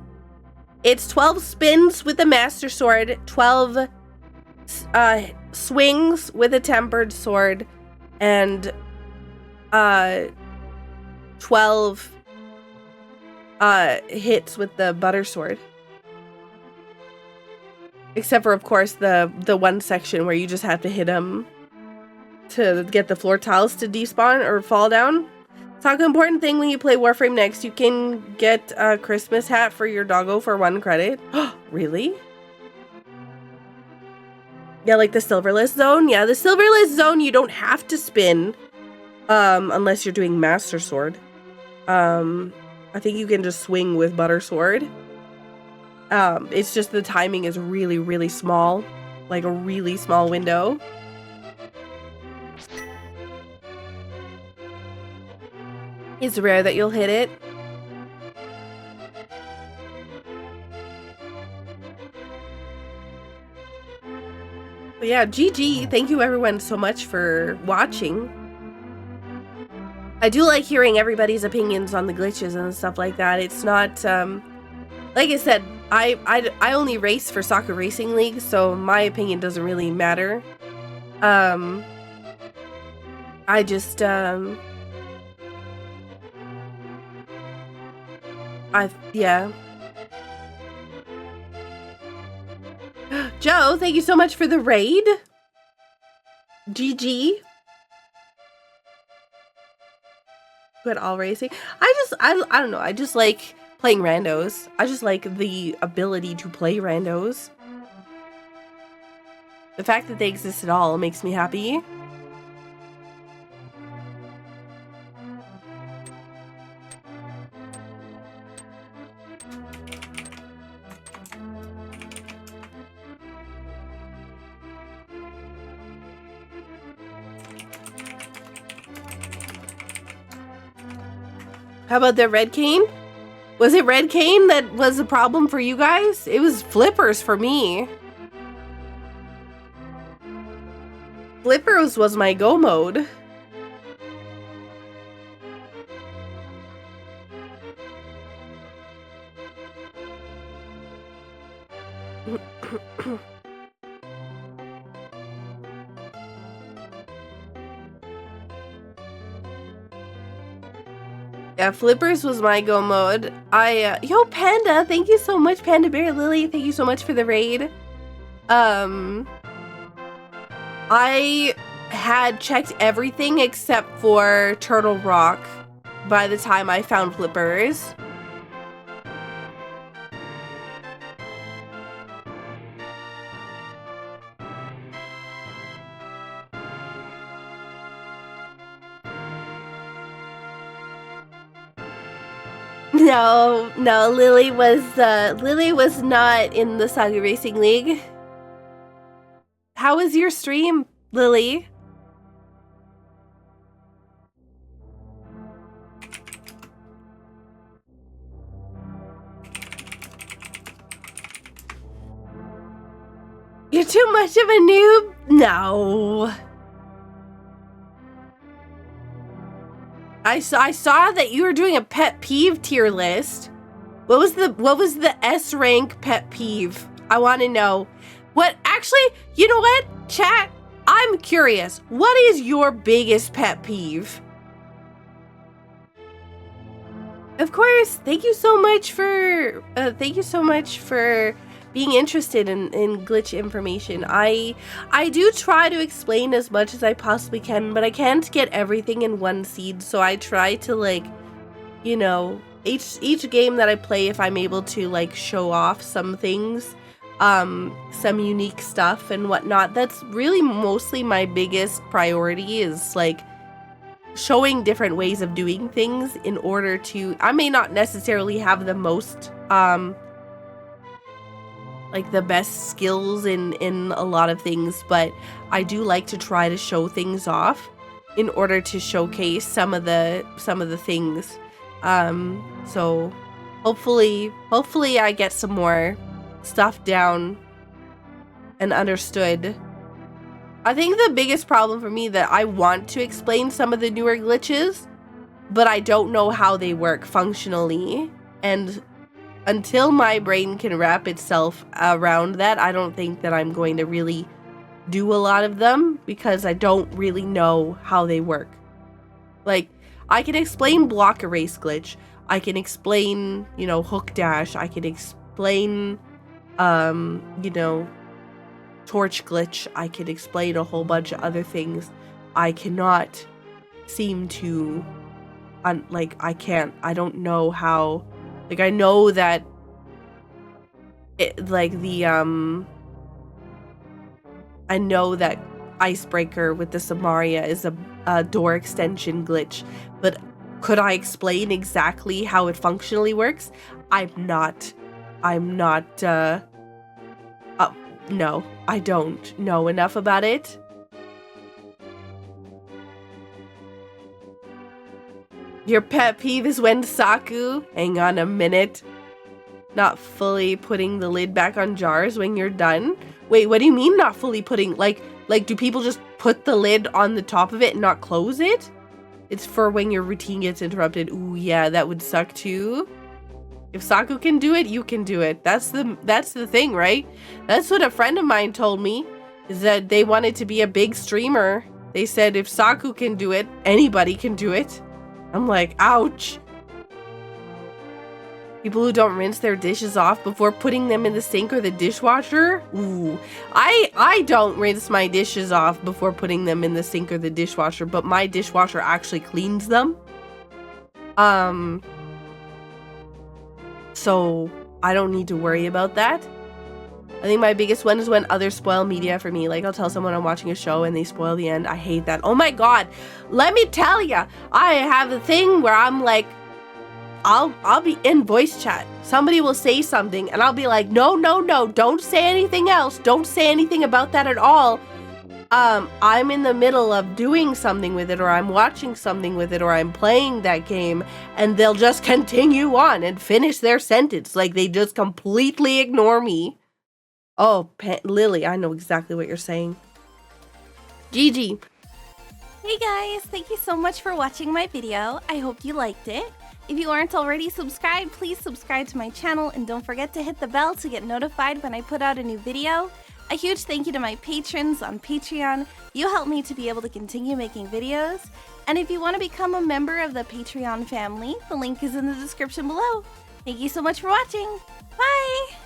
It's 12 spins with the master sword, 12 swings with a tempered sword, and 12 hits with the butter sword. Except for, of course, the one section where you just have to hit them to get the floor tiles to despawn or fall down. Saku, important thing when you play Warframe next, you can get a Christmas hat for your doggo for 1 credit. Really? Yeah, like the Silverless Zone? Yeah, the Silverless Zone you don't have to spin unless you're doing Master Sword. I think you can just swing with Butter Sword. It's just the timing is really, really small. Like a really small window. It's rare that you'll hit it. But yeah, GG. Thank you everyone so much for watching. I do like hearing everybody's opinions on the glitches and stuff like that. It's not, like I said, I only race for Soccer Racing League, so my opinion doesn't really matter. I just, yeah. Joe, thank you so much for the raid. GG. Good all racing. I don't know. I just like playing randos. I just like the ability to play randos. The fact that they exist at all makes me happy. How about the red cane? Was it red cane that was a problem for you guys? It was flippers for me. Flippers was my go mode. Yeah, flippers was my go mode. Yo, Panda, thank you so much, Panda Bear Lily. Thank you so much for the raid. I had checked everything except for Turtle Rock by the time I found flippers. No, Lily was not in the Saga Racing League. How was your stream, Lily? You're too much of a noob? No. I saw that you were doing a pet peeve tier list. What was the S rank pet peeve? I want to know. What actually, you know what? Chat, I'm curious. What is your biggest pet peeve? Of course, thank you so much for being interested in glitch information. I do try to explain as much as I possibly can, but I can't get everything in one seed, so I try to, like, you know, each game that I play, if I'm able to like show off some things, some unique stuff and whatnot, that's really mostly my biggest priority, is like showing different ways of doing things in order to, I may not necessarily have the most like the best skills in a lot of things, but I do like to try to show things off in order to showcase some of the things. So hopefully I get some more stuff down and understood. I think the biggest problem for me that I want to explain some of the newer glitches, but I don't know how they work functionally, and until my brain can wrap itself around that, I don't think that I'm going to really do a lot of them, because I don't really know how they work. Like, I can explain block erase glitch, I can explain, you know, hook dash, I can explain, you know, torch glitch, I can explain a whole bunch of other things. I cannot seem to, I don't know how. Like, I know that it, like, I know that Icebreaker with the Samaria is a door extension glitch, but could I explain exactly how it functionally works? I'm not, no, I don't know enough about it. Your pet peeve is when Saku, hang on a minute, not fully putting the lid back on jars when you're done. Wait, what do you mean not fully putting, like do people just put the lid on the top of it and not close it? It's for when your routine gets interrupted. Ooh, yeah, that would suck too. If Saku can do it, you can do it. That's the thing, right? That's what a friend of mine told me, is that they wanted to be a big streamer. They said if Saku can do it, anybody can do it. I'm like, ouch. People who don't rinse their dishes off before putting them in the sink or the dishwasher? Ooh. I don't rinse my dishes off before putting them in the sink or the dishwasher, but my dishwasher actually cleans them. So I don't need to worry about that. I think my biggest one is when others spoil media for me. Like, I'll tell someone I'm watching a show and they spoil the end. I hate that. Oh my god. Let me tell ya, I have a thing where I'm like, I'll be in voice chat. Somebody will say something and I'll be like, no, don't say anything else. Don't say anything about that at all. I'm in the middle of doing something with it, or I'm watching something with it, or I'm playing that game, and they'll just continue on and finish their sentence. Like, they just completely ignore me. Oh, Lily, I know exactly what you're saying. GG. Hey guys, thank you so much for watching my video. I hope you liked it. If you aren't already subscribed, please subscribe to my channel, and don't forget to hit the bell to get notified when I put out a new video. A huge thank you to my patrons on Patreon. You help me to be able to continue making videos. And if you want to become a member of the Patreon family, the link is in the description below. Thank you so much for watching. Bye!